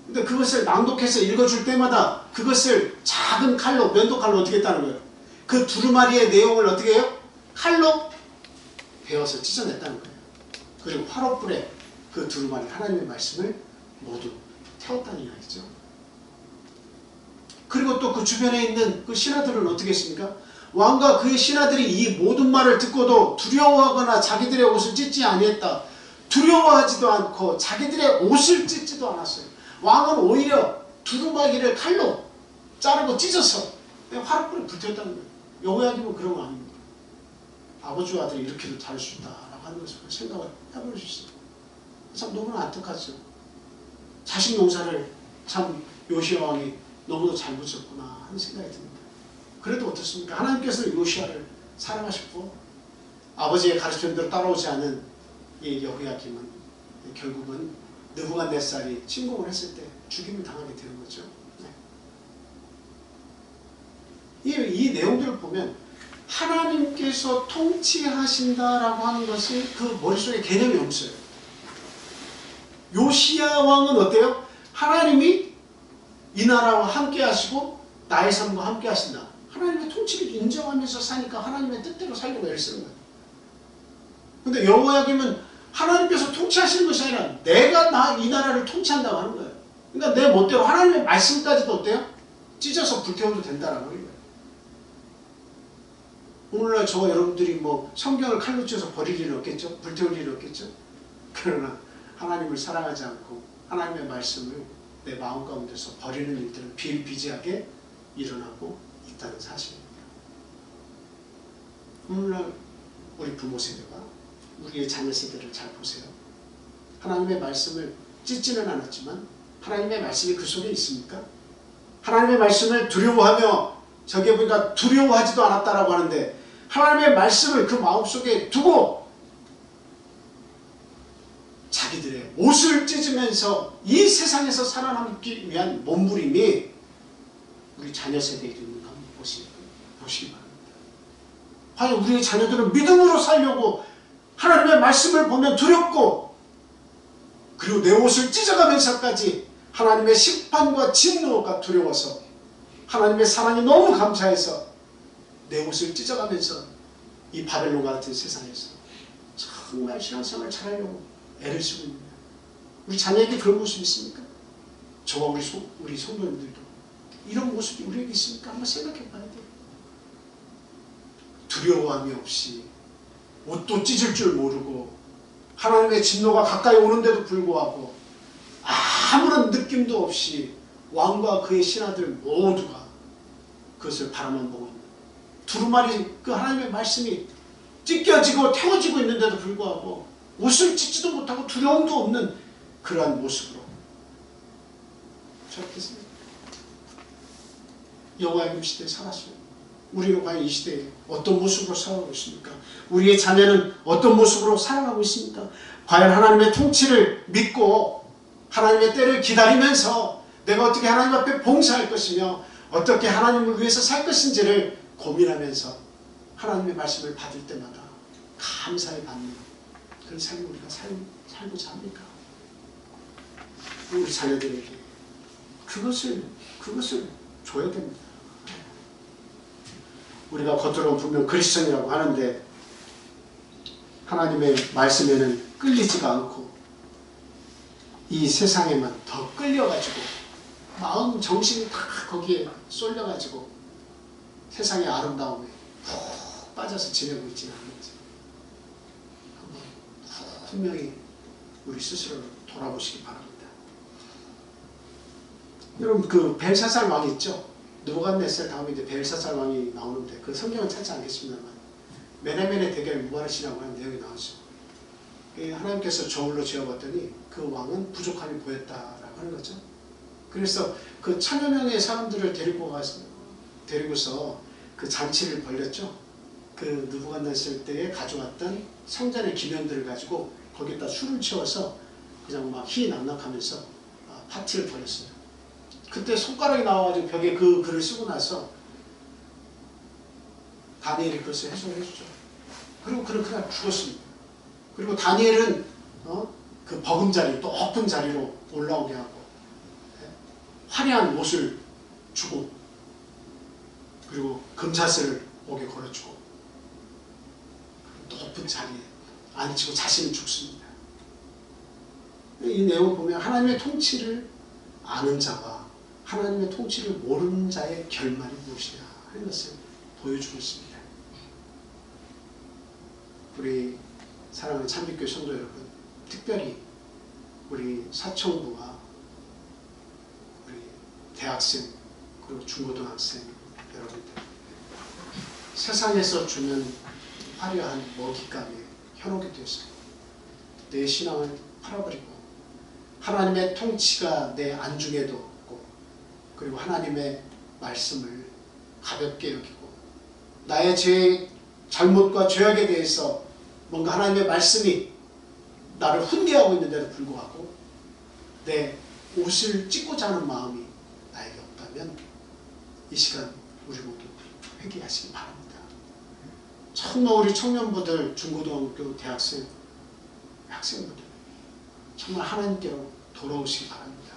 근데 그것을 낭독해서 읽어줄 때마다 그것을 작은 칼로, 면도칼로 어떻게 했다는 거예요? 그 두루마리의 내용을 어떻게 해요? 칼로 베어서 찢어냈다는 거예요. 그리고 화롯불에 그 두루마리, 하나님의 말씀을 모두 태웠다는 이야기죠. 그리고 또 그 주변에 있는 그 신하들은 어떻게 했습니까? 왕과 그의 신하들이 이 모든 말을 듣고도 두려워하거나 자기들의 옷을 찢지 아니했다. 두려워하지도 않고 자기들의 옷을 찢지도 않았어요. 왕은 오히려 두루마기를 칼로 자르고 찢어서 화롯불에 불태웠다는 거예요. 여호야김은 그런 거 아닙니다. 아버지와 아들이 이렇게도 다를 수 있다라고 하는 것을 생각을 해볼 수 있어요. 참 너무나 안타깝죠. 자식 농사를 참 요시야 왕이 너무도 잘 붙였구나 하는 생각이 듭니다. 그래도 어떻습니까? 하나님께서 요시야를 사랑하셨고 아버지의 가르침대로 따라오지 않은 이 여호야김은 결국은 느부갓네살이 침공을 했을 때 죽임을 당하게 되는 거죠. 네. 이 내용들을 보면 하나님께서 통치하신다라고 하는 것이 그 머릿속에 개념이 없어요. 요시야 왕은 어때요? 하나님이 이 나라와 함께 하시고 나의 삶과 함께 하신다. 하나님의 통치를 인정하면서 사니까 하나님의 뜻대로 살려고 애를 쓰는 거예요. 근데 여호야김은 하나님께서 통치하시는 것이 아니라 내가 이 나라를 통치한다고 하는 거예요. 그러니까 내 멋대로 하나님의 말씀까지도 어때요? 찢어서 불태워도 된다라고 하는 거예요. 오늘날 저와 여러분들이 뭐 성경을 칼로 찢어서 버릴 일은 없겠죠? 불태울 일은 없겠죠? 그러나 하나님을 사랑하지 않고 하나님의 말씀을 내 마음 가운데서 버리는 일들은 비일비재하게 일어나고 있다는 사실입니다. 오늘날 우리 부모 세대가 우리의 자녀 세대를 잘 보세요. 하나님의 말씀을 찢지는 않았지만 하나님의 말씀이 그 속에 있습니까? 하나님의 말씀을 두려워하며 저게 보니까 두려워하지도 않았다라고 하는데 하나님의 말씀을 그 마음속에 두고 자기들의 옷을 찢으면서 이 세상에서 살아남기 위한 몸부림이 우리 자녀 세대에 있는가 한번 보시기 바랍니다. 과연 우리의 자녀들은 믿음으로 살려고 하나님의 말씀을 보면 두렵고 그리고 내 옷을 찢어가면서까지 하나님의 심판과 진노가 두려워서 하나님의 사랑이 너무 감사해서 내 옷을 찢어가면서 이 바벨론 같은 세상에서 정말 신앙생활을 잘하려고 애를 쓰고 있는 거예요. 우리 자녀에게 그런 모습이 있습니까? 저와 우리 성도님들도 이런 모습이 우리에게 있습니까? 한번 생각해 봐야 돼요. 두려워함이 없이 옷도 찢을 줄 모르고 하나님의 진노가 가까이 오는데도 불구하고 아무런 느낌도 없이 왕과 그의 신하들 모두가 그것을 바라만 보고 있는 두루마리 그 하나님의 말씀이 찢겨지고 태워지고 있는데도 불구하고 옷을 찢지도 못하고 두려움도 없는 그러한 모습으로 저렇게 여호야김 시대에 살았어요. 우리는 과연 이 시대에 어떤 모습으로 살아가고 있습니까? 우리의 자녀는 어떤 모습으로 살아가고 있습니까? 과연 하나님의 통치를 믿고 하나님의 때를 기다리면서 내가 어떻게 하나님 앞에 봉사할 것이며 어떻게 하나님을 위해서 살 것인지를 고민하면서 하나님의 말씀을 받을 때마다 감사히 받는 그런 삶을 우리가 살고자 합니까? 우리 자녀들에게 그것을 줘야 됩니다. 우리가 겉으로는 분명 크리스천이라고 하는데 하나님의 말씀에는 끌리지가 않고 이 세상에만 더 끌려가지고 마음 정신이 다 거기에 쏠려가지고 세상의 아름다움에 푹 빠져서 지내고 있지는 않는지 한번 분명히 우리 스스로를 돌아보시기 바랍니다. 여러분 그 벨사살 왕이 있죠? 느부갓네살 다음에 이제 벨사살 왕이 나오는데 그 성경은 찾지 않겠습니다만 메네멘의 대결 무바르시라고 하는 내용이 나오죠. 하나님께서 저울로 지어봤더니 그 왕은 부족함이 보였다라고 하는 거죠. 그래서 그 1000여 명의 사람들을 데리고서 그 잔치를 벌렸죠. 그 느부갓네살 때에 가져왔던 성전의 기념들을 가지고 거기다 술을 채워서 그냥 막 희낙낙하면서 파티를 벌였어요. 그때 손가락이 나와가지고 벽에 그 글을 쓰고 나서 다니엘이 그것을 해석을 해주죠. 그리고 그는 그날 죽었습니다. 그리고 다니엘은 그 버금자리 높은 자리로 올라오게 하고 화려한 옷을 주고 그리고 금사슬을 목에 걸어주고 높은 자리에 앉히고 자신은 죽습니다. 이 내용을 보면 하나님의 통치를 아는 자와 하나님의 통치를 모르는 자의 결말이 무엇이냐 하는 것을 보여주고 있습니다. 우리 사랑하는 참빛교회 성도 여러분, 특별히 우리 사청부와 우리 대학생 그리고 중고등학생 여러분들, 세상에서 주는 화려한 먹잇감에 현혹이 되어서 내 신앙을 팔아버리고 하나님의 통치가 내 안중에도 없고 그리고 하나님의 말씀을 가볍게 여기고 나의 죄의 잘못과 죄악에 대해서 뭔가 하나님의 말씀이 나를 훈계하고 있는데도 불구하고 내 옷을 찢고자 하는 마음이 나에게 없다면 이 시간 우리 모두 회개하시기 바랍니다. 정말 우리 청년부들, 중고등학교, 대학생, 학생부들 정말 하나님께로 돌아오시기 바랍니다.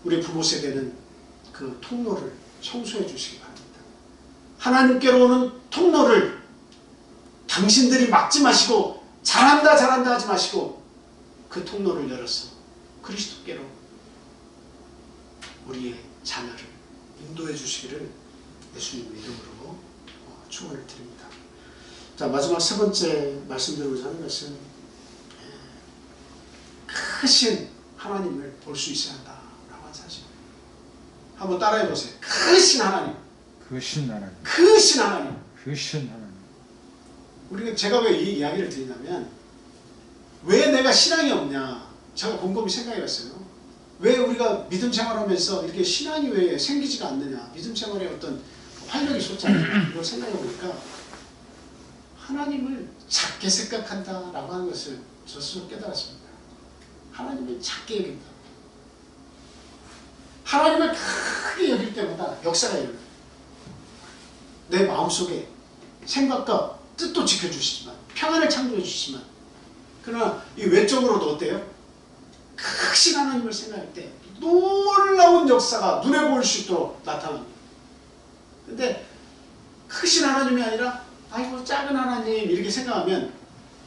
우리 부모 세대는 그 통로를 청소해 주시기 바랍니다. 하나님께로 오는 통로를 당신들이 막지 마시고 잘한다 잘한다 하지 마시고 그 통로를 열어서 그리스도께로 우리의 자녀를 인도해 주시기를 예수님의 이름으로 축원을 드립니다. 자, 마지막 세 번째 말씀드리고자 하는 것은 크신 하나님을 볼 수 있어야 한다라고 하는 사실입니다. 한번 따라해 보세요. 크신 하나님. 크신 하나님. 크신 하나님. 크신 하나님. 우리가 제가 왜 이 이야기를 드리냐면 왜 내가 신앙이 없냐 제가 곰곰이 생각해 봤어요. 왜 우리가 믿음 생활하면서 이렇게 신앙이 왜 생기지가 않느냐, 믿음 생활에 어떤 활력이 솟잖아요. 이걸 생각해 보니까 하나님을 작게 생각한다라고 하는 것을 저 스스로 깨달았습니다. 하나님을 작게 여긴다. 하나님을 크게 여길 때마다 역사가 일어나요. 내 마음속에 생각과 뜻도 지켜주시지만 평안을 창조해 주시지만 그러나 이 외적으로도 어때요? 크신 하나님을 생각할 때 놀라운 역사가 눈에 보일 수 있도록 나타납니다. 근데 크신 하나님이 아니라 아이고 작은 하나님 이렇게 생각하면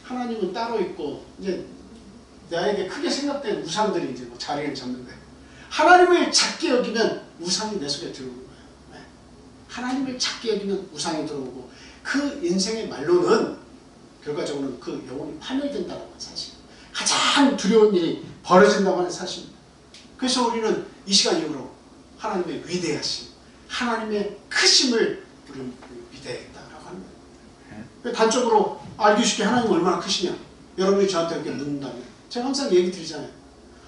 하나님은 따로 있고 이제 나에게 크게 생각된 우상들이 이제 뭐 자리를 잡는 거예요. 하나님을 작게 여기면 우상이 내 속에 들어오는 거예요. 네. 하나님을 작게 여기면 우상이 들어오고 그 인생의 말로는 결과적으로는 그 영혼이 파멸된다는 사실, 가장 두려운 일이 벌어진다고 하는 사실입니다. 그래서 우리는 이 시간 이후로 하나님의 위대하심, 하나님의 크심을 우리는 믿어야겠다라고 하는 거예요. 단적으로 알기 쉽게 하나님 얼마나 크시냐 여러분이 저한테 이렇게 묻는다면 제가 항상 얘기 드리잖아요.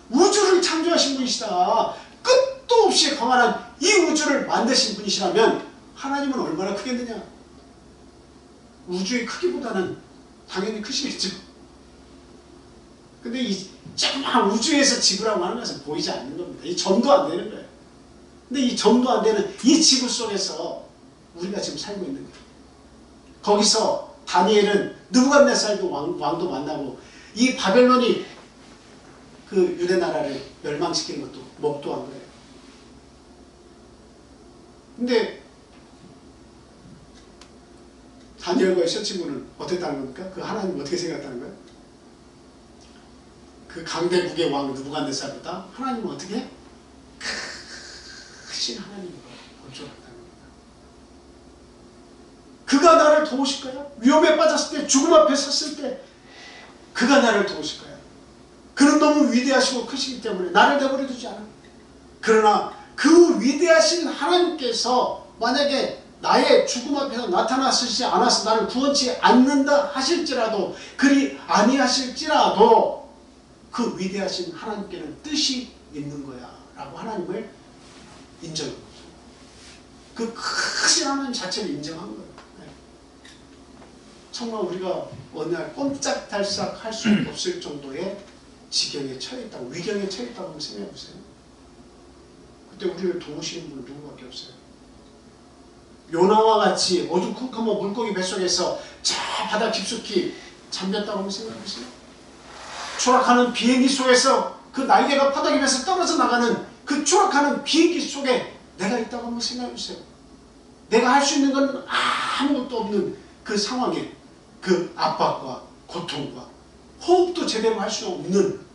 우주를 창조하신 분이시다. 끝도 없이 광활한 이 우주를 만드신 분이시라면 하나님은 얼마나 크겠느냐. 우주의 크기보다는 당연히 크시겠죠. 근데 이 조그만 우주에서 지구라고 하는 것은 보이지 않는 겁니다. 이 점도 안 되는 거예요. 근데 이 점도 안 되는 이 지구 속에서 우리가 지금 살고 있는 거예요. 거기서 다니엘은 느부갓네살도 왕도 만나고 이 바벨론이 그 유대 나라를 멸망시킨 것도 목도한 거예요. 근데 다니엘과의 셔친구는 어땠다는 겁니까? 그 하나님 어떻게 생각했다는 거예요? 그 강대국의 왕 느부갓네살보다 하나님은 어떻게? 크신 하나님으로 볼 줄 알았다는 겁니다. 그가 나를 도우실 거야? 위험에 빠졌을 때, 죽음 앞에 섰을 때 그가 나를 도우실 거야. 그는 너무 위대하시고 크시기 때문에 나를 내버려 두지 않아. 그러나 그 위대하신 하나님께서 만약에 나의 죽음 앞에서 나타나시지 않아서 나를 구원치 않는다 하실지라도 그리 아니하실지라도 그 위대하신 하나님께는 뜻이 있는 거야 라고 하나님을 인정한 거죠. 그 크신 하나님 자체를 인정한 거예요. 정말 우리가 어느 날 꼼짝달싹 할 수 없을 정도의 지경에 처해있다고, 위경에 처해있다고 한번 생각해 보세요. 그때 우리를 도우시는 분은 누구밖에 없어요. 요나와 같이 어두컴컴한 물고기 뱃속에서 저 바다 깊숙이 잠겼다고 한번 생각해 보세요. 추락하는 비행기 속에서 그 날개가 바닥 위에서 떨어져 나가는 그 추락하는 비행기 속에 내가 있다고 한번 생각해 보세요. 내가 할 수 있는 건 아무것도 없는 그 상황에 그 압박과 고통과 호흡도 제대로 할 수 없는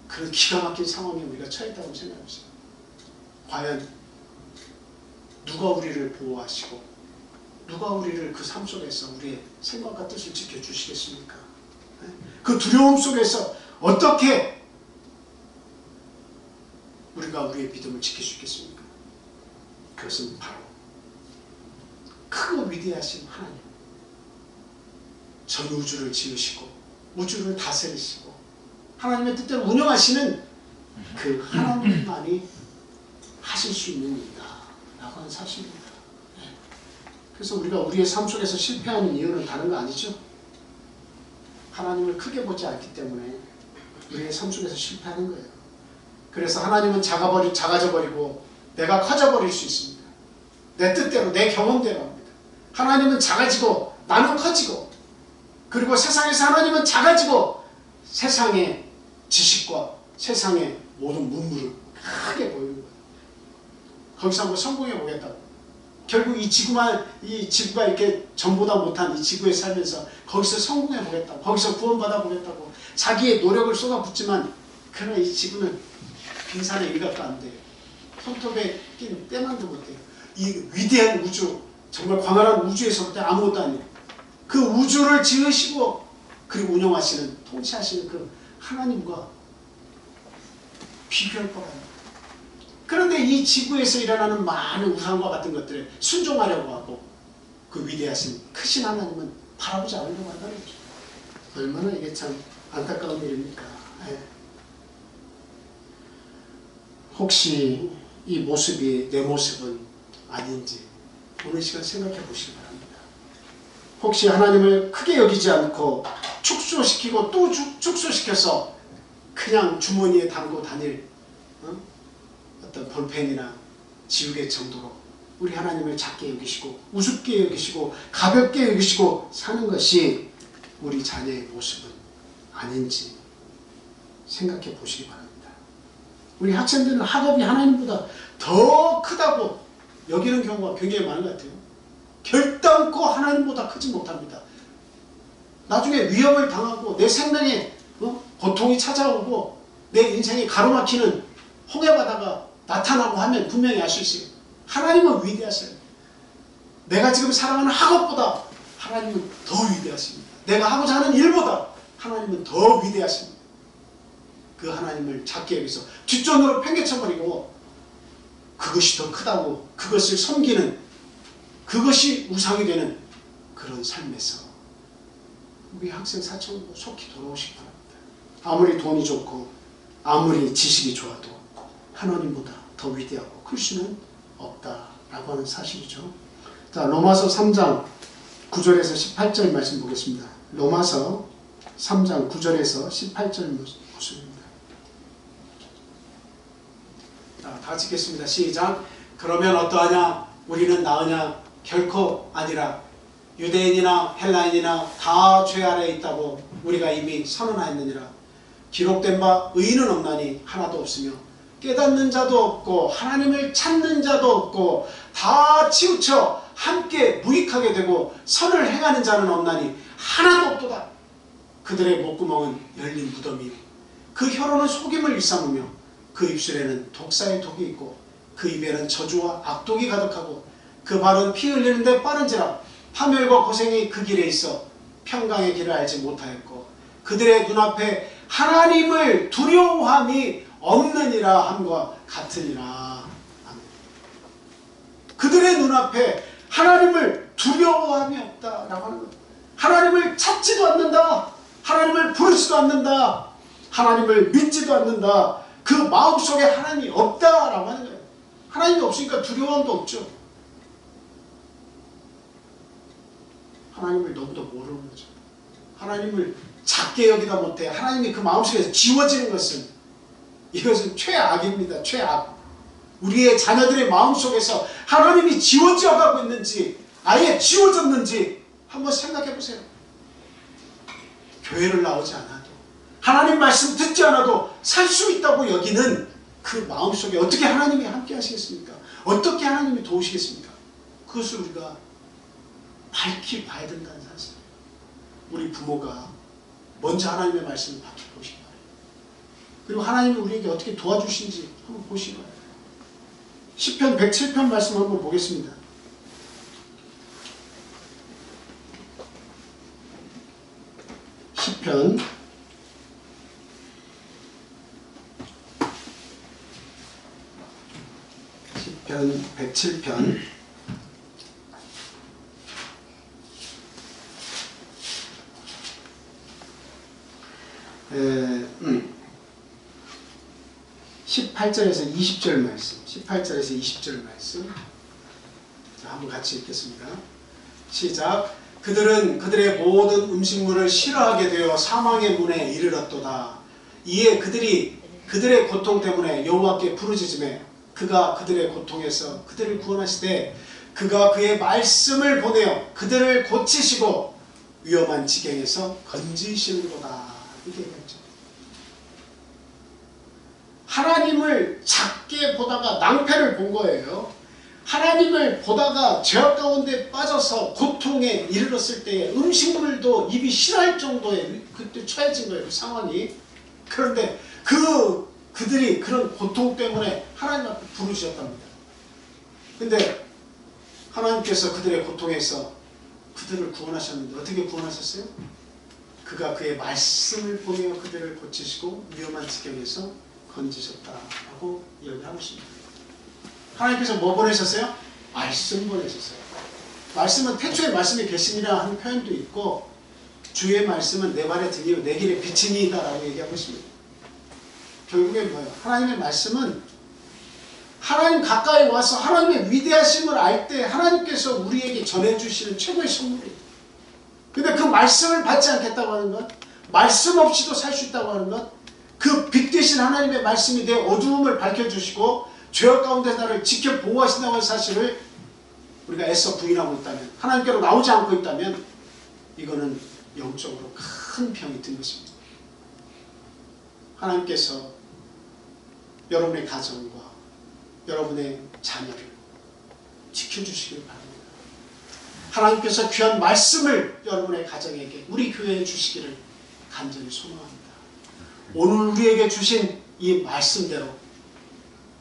그런 기가 막힌 상황에 우리가 처했다고 생각해 보세요. 과연 누가 우리를 보호하시고 누가 우리를 그 삶 속에서 우리의 생각과 뜻을 지켜주시겠습니까? 그 두려움 속에서 어떻게 우리가 우리의 믿음을 지킬 수 있겠습니까? 그것은 바로 크고 위대하신 하나님, 전 우주를 지으시고 우주를 다스리시고 하나님의 뜻대로 운영하시는 그 하나님만이 하실 수 있는 일이다 라고 하는 사실입니다. 그래서 우리가 우리의 삶 속에서 실패하는 이유는 다른 거 아니죠? 하나님을 크게 보지 않기 때문에 우리의 삶 속에서 실패하는 거예요. 그래서 하나님은 작아져 버리고 내가 커져 버릴 수 있습니다. 내 뜻대로 내 경험대로 합니다. 하나님은 작아지고 나는 커지고, 그리고 세상에서 하나님은 작아지고 세상의 지식과 세상의 모든 문물을 크게 보이는 거예요. 거기서 한번 성공해 보겠다고. 결국 이 지구가 이렇게 전보다 못한 이 지구에 살면서 거기서 성공해 보겠다고, 거기서 구원받아 보겠다고 자기의 노력을 쏟아붓지만, 그러나 이 지구는 빙산의 일각도 안 돼요. 손톱에 낀 때만도 못 돼요. 이 위대한 우주, 정말 광활한 우주에서부터 아무것도 아니에요. 그 우주를 지으시고 그리고 운영하시는, 통치하시는 그 하나님과 비교할 거라는 거예요. 그런데 이 지구에서 일어나는 많은 우상과 같은 것들에 순종하려고 하고 그 위대하신 크신 하나님은 바라보지 않으려고 한다는 거죠. 얼마나 이게 참 안타까운 일입니까? 네. 혹시 이 모습이 내 모습은 아닌지 오늘 시간 생각해 보시기 바랍니다. 혹시 하나님을 크게 여기지 않고 축소시키고 또 축소시켜서 그냥 주머니에 담고 다닐 어떤 볼펜이나 지우개 정도로 우리 하나님을 작게 여기시고 우습게 여기시고 가볍게 여기시고 사는 것이 우리 자녀의 모습은 아닌지 생각해 보시기 바랍니다. 우리 학생들은 학업이 하나님보다 더 크다고 여기는 경우가 굉장히 많은 것 같아요. 결단코 하나님보다 크지 못합니다. 나중에 위협을 당하고 내 생명에 고통이 찾아오고 내 인생이 가로막히는 홍해바다가 나타나고 하면 분명히 알 수 있어요. 하나님은 위대하세요. 내가 지금 살아가는 학업보다 하나님은 더 위대하십니다. 내가 하고자 하는 일보다 하나님은 더 위대하십니다. 그 하나님을 작게 여기서 뒷전으로 팽개쳐버리고 그것이 더 크다고 그것을 섬기는, 그것이 우상이 되는 그런 삶에서 우리 학생 사촌도 속히 돌아오시기 바랍니다. 아무리 돈이 좋고 아무리 지식이 좋아도 하나님보다 더 위대하고 클 수는 없다라고 하는 사실이죠. 자, 로마서 3장 9절에서 18절 말씀 보겠습니다. 로마서 3장 9절에서 18절 모습입니다. 자, 다 같이 읽겠습니다. 시작. 그러면 어떠하냐? 우리는 나으냐? 결코 아니라. 유대인이나 헬라인이나 다 죄 아래에 있다고 우리가 이미 선언하였느니라. 기록된 바 의인은 없나니 하나도 없으며 깨닫는 자도 없고 하나님을 찾는 자도 없고 다 치우쳐 함께 무익하게 되고 선을 행하는 자는 없나니 하나도 없도다. 그들의 목구멍은 열린 무덤이요 그 혀로는 속임을 일삼으며 그 입술에는 독사의 독이 있고 그 입에는 저주와 악독이 가득하고 그 발은 피 흘리는데 빠른지라 파멸과 고생이 그 길에 있어 평강의 길을 알지 못하였고 그들의 눈앞에 하나님을 두려워함이 없느니라 함과 같으니라. 아멘. 그들의 눈앞에 하나님을 두려워함이 없다라고 하는 것. 하나님을 찾지도 않는다. 하나님을 부르지도 않는다. 하나님을 믿지도 않는다. 그 마음속에 하나님이 없다라고 하는 거예요. 하나님이 없으니까 두려움도 없죠. 하나님을 너무도 모르는 거죠. 하나님을 작게 여기다 못해 하나님이 그 마음속에서 지워지는 것은, 이것은 최악입니다. 최악. 우리의 자녀들의 마음속에서 하나님이 지워져 가고 있는지 아예 지워졌는지 한번 생각해 보세요. 교회를 나오지 않아도 하나님 말씀 듣지 않아도 살 수 있다고 여기는 그 마음속에 어떻게 하나님이 함께 하시겠습니까? 어떻게 하나님이 도우시겠습니까? 그것을 우리가 밝히 봐야 된다는 사실. 우리 부모가 먼저 하나님의 말씀을 밝히 보시기 바랍니다. 그리고 하나님이 우리에게 어떻게 도와주신지 한번 보시기 바랍니다. 시편 107편 말씀 한번 보겠습니다. 시편 107편 18절에서 20절 말씀, 18절에서 20절 말씀. 자, 한번 같이 읽겠습니다. 시작. 그들은 그들의 모든 음식물을 싫어하게 되어 사망의 문에 이르렀도다. 이에 그들이 그들의 고통 때문에 여호와께 부르짖으매 그가 그들의 고통에서 그들을 구원하시되 그가 그의 말씀을 보내어 그들을 고치시고 위험한 지경에서 건지시는도다. 이렇게 얘기했죠. 하나님을 작게 보다가 낭패를 본 거예요. 하나님을 보다가 죄악 가운데 빠져서 고통에 이르렀을 때에 음식물도 입이 싫어할 정도의 그때 처해진 거예요. 그 상황이. 그런데 그들이 그런 고통 때문에 하나님 앞에 부르셨답니다. 근데 하나님께서 그들의 고통에서 그들을 구원하셨는데 어떻게 구원하셨어요? 그가 그의 말씀을 보내어 그들을 고치시고 위험한 지경에서 건지셨다라고 이야기하고 있습니다. 하나님께서 뭐 보내셨어요? 말씀 보내셨어요. 말씀은 태초에 말씀이 계시니라 하는 표현도 있고 주의 말씀은 내 발의 등이요 내 길의 빛이니이다 라고 얘기하고 있습니다. 결국엔 뭐예요? 하나님의 말씀은 하나님 가까이 와서 하나님의 위대하심을 알 때 하나님께서 우리에게 전해주시는 최고의 선물이에요. 근데 그 말씀을 받지 않겠다고 하는 것, 말씀 없이도 살 수 있다고 하는 것, 그 빛 대신 하나님의 말씀이 내 어두움을 밝혀주시고 죄악 가운데 나를 지켜 보호하신다고 하는 사실을 우리가 애써 부인하고 있다면, 하나님께로 나오지 않고 있다면 이거는 영적으로 큰 병이 든 것입니다. 하나님께서 여러분의 가정과 여러분의 자녀를 지켜주시길 바랍니다. 하나님께서 귀한 말씀을 여러분의 가정에게, 우리 교회에 주시기를 간절히 소망합니다. 오늘 우리에게 주신 이 말씀대로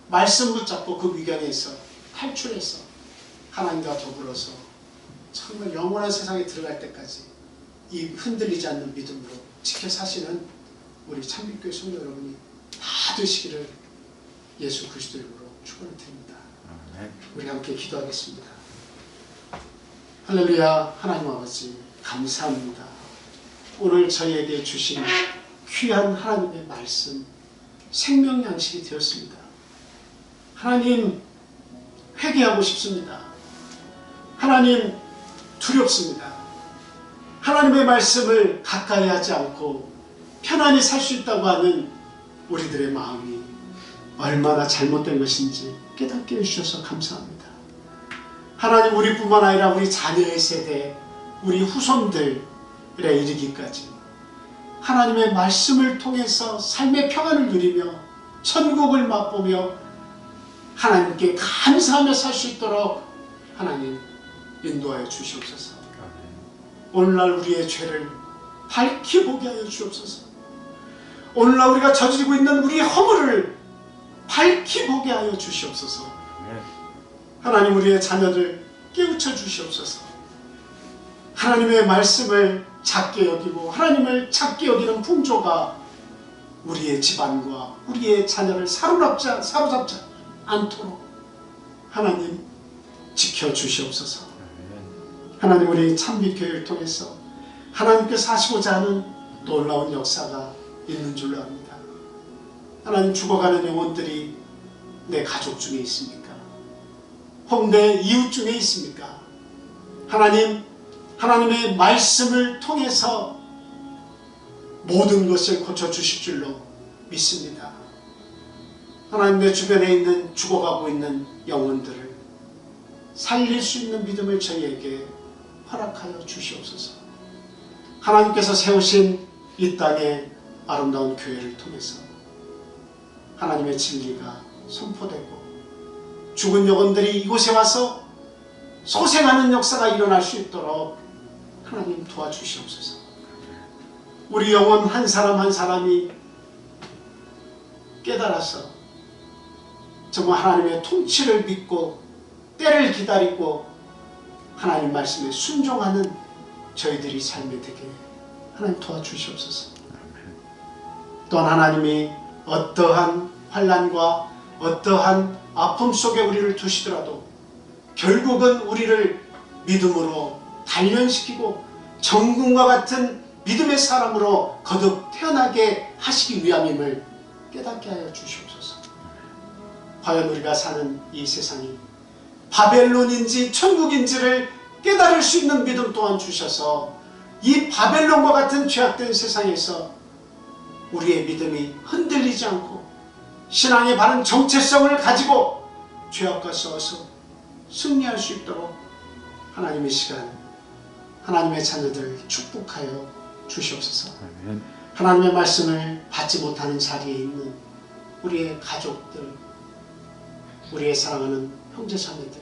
말씀 붙잡고 그 위경에서 탈출해서 하나님과 더불어서 정말 영원한 세상에 들어갈 때까지 이 흔들리지 않는 믿음으로 지켜 사시는 우리 참빛교회 성도 여러분이 다 되시기를 예수 그리스도 이름으로 축원을 드립니다. 우리 함께 기도하겠습니다. 할렐루야. 하나님 아버지 감사합니다. 오늘 저희에게 주신 귀한 하나님의 말씀 생명 양식이 되었습니다. 하나님 회개하고 싶습니다. 하나님 두렵습니다. 하나님의 말씀을 가까이 하지 않고 편안히 살 수 있다고 하는 우리들의 마음이 얼마나 잘못된 것인지 깨닫게 해주셔서 감사합니다. 하나님 우리뿐만 아니라 우리 자녀의 세대, 우리 후손들에 이르기까지 하나님의 말씀을 통해서 삶의 평안을 누리며 천국을 맛보며 하나님께 감사하며 살 수 있도록 하나님 인도하여 주시옵소서. 오늘날 우리의 죄를 밝히 보게 하여 주옵소서. 오늘날 우리가 저지르고 있는 우리의 허물을 밝히 보게 하여 주시옵소서. 하나님 우리의 자녀를 깨우쳐 주시옵소서. 하나님의 말씀을 작게 여기고 하나님을 작게 여기는 풍조가 우리의 집안과 우리의 자녀를 사로잡지 않도록 하나님 지켜주시옵소서. 하나님 우리 참빛교회를 통해서 하나님께서 하시고자 하는 놀라운 역사가 있는 줄로 압니다. 하나님 죽어가는 영혼들이 내 가족 중에 있습니까? 혹 내 이웃 중에 있습니까? 하나님, 하나님의 말씀을 통해서 모든 것을 고쳐주실 줄로 믿습니다. 하나님 내 주변에 있는 죽어가고 있는 영혼들을 살릴 수 있는 믿음을 저희에게 허락하여 주시옵소서. 하나님께서 세우신 이 땅의 아름다운 교회를 통해서 하나님의 진리가 선포되고 죽은 영혼들이 이곳에 와서 소생하는 역사가 일어날 수 있도록 하나님 도와주시옵소서. 우리 영혼 한 사람 한 사람이 깨달아서 정말 하나님의 통치를 믿고 때를 기다리고 하나님 말씀에 순종하는 저희들이 삶이 되게 하나님 도와주시옵소서. 또한 하나님이 어떠한 환난과 어떠한 아픔 속에 우리를 두시더라도 결국은 우리를 믿음으로 단련시키고 정금과 같은 믿음의 사람으로 거듭 태어나게 하시기 위함임을 깨닫게 하여 주시옵소서. 과연 우리가 사는 이 세상이 바벨론인지 천국인지를 깨달을 수 있는 믿음 또한 주셔서 이 바벨론과 같은 죄악된 세상에서 우리의 믿음이 흔들리지 않고 신앙의 바른 정체성을 가지고 죄악과 싸워서 승리할 수 있도록 하나님의 시간, 하나님의 자녀들을 축복하여 주시옵소서. 아멘. 하나님의 말씀을 받지 못하는 자리에 있는 우리의 가족들, 우리의 사랑하는 형제자매들,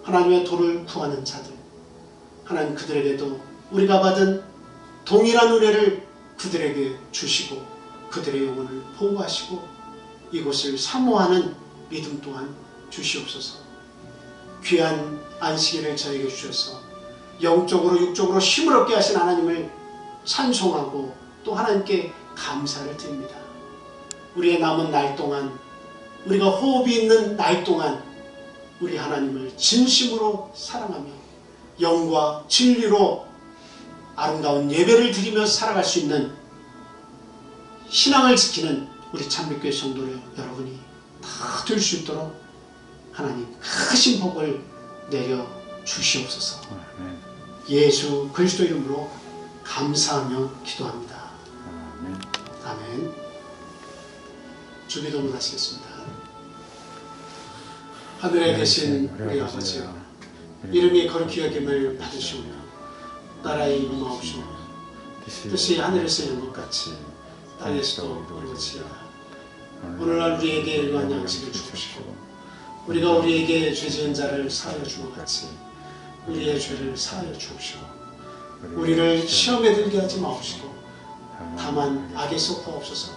하나님의 도를 구하는 자들, 하나님 그들에게도 우리가 받은 동일한 은혜를 그들에게 주시고 그들의 영혼을 보호하시고 이곳을 사모하는 믿음 또한 주시옵소서. 귀한 안식일을 저에게 주셔서 영적으로 육적으로 힘을 얻게 하신 하나님을 찬송하고 또 하나님께 감사를 드립니다. 우리의 남은 날 동안, 우리가 호흡이 있는 날 동안 우리 하나님을 진심으로 사랑하며 영과 진리로 아름다운 예배를 드리며 살아갈 수 있는 신앙을 지키는 우리 참빛교회 성도 여러분이 다 될 수 있도록 하나님 크신 복을 내려 주시옵소서. 아멘. 예수 그리스도 이름으로 감사하며 기도합니다. 아멘. 아멘. 주기도문 하시겠습니다. 하늘에 계신 우리 아버지여, 이름이 거룩히 여김을 받으시오며 나라의 임하옵시며 뜻이 하늘에서 이룬 것 같이 땅에서도 이루어지이다. 오늘날 우리에게 일용할 양식을 주시고 우리가 우리에게 죄 지은 자를 사하여 주는 것 같이 우리의 죄를 사하여 주옵시고 우리를 시험에 들게 하지 마옵시고 다만 악에서 구하옵소서.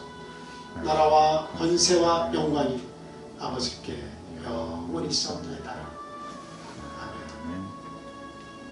나라와 권세와 영광이 아버지께 영원히 있사옵나이다.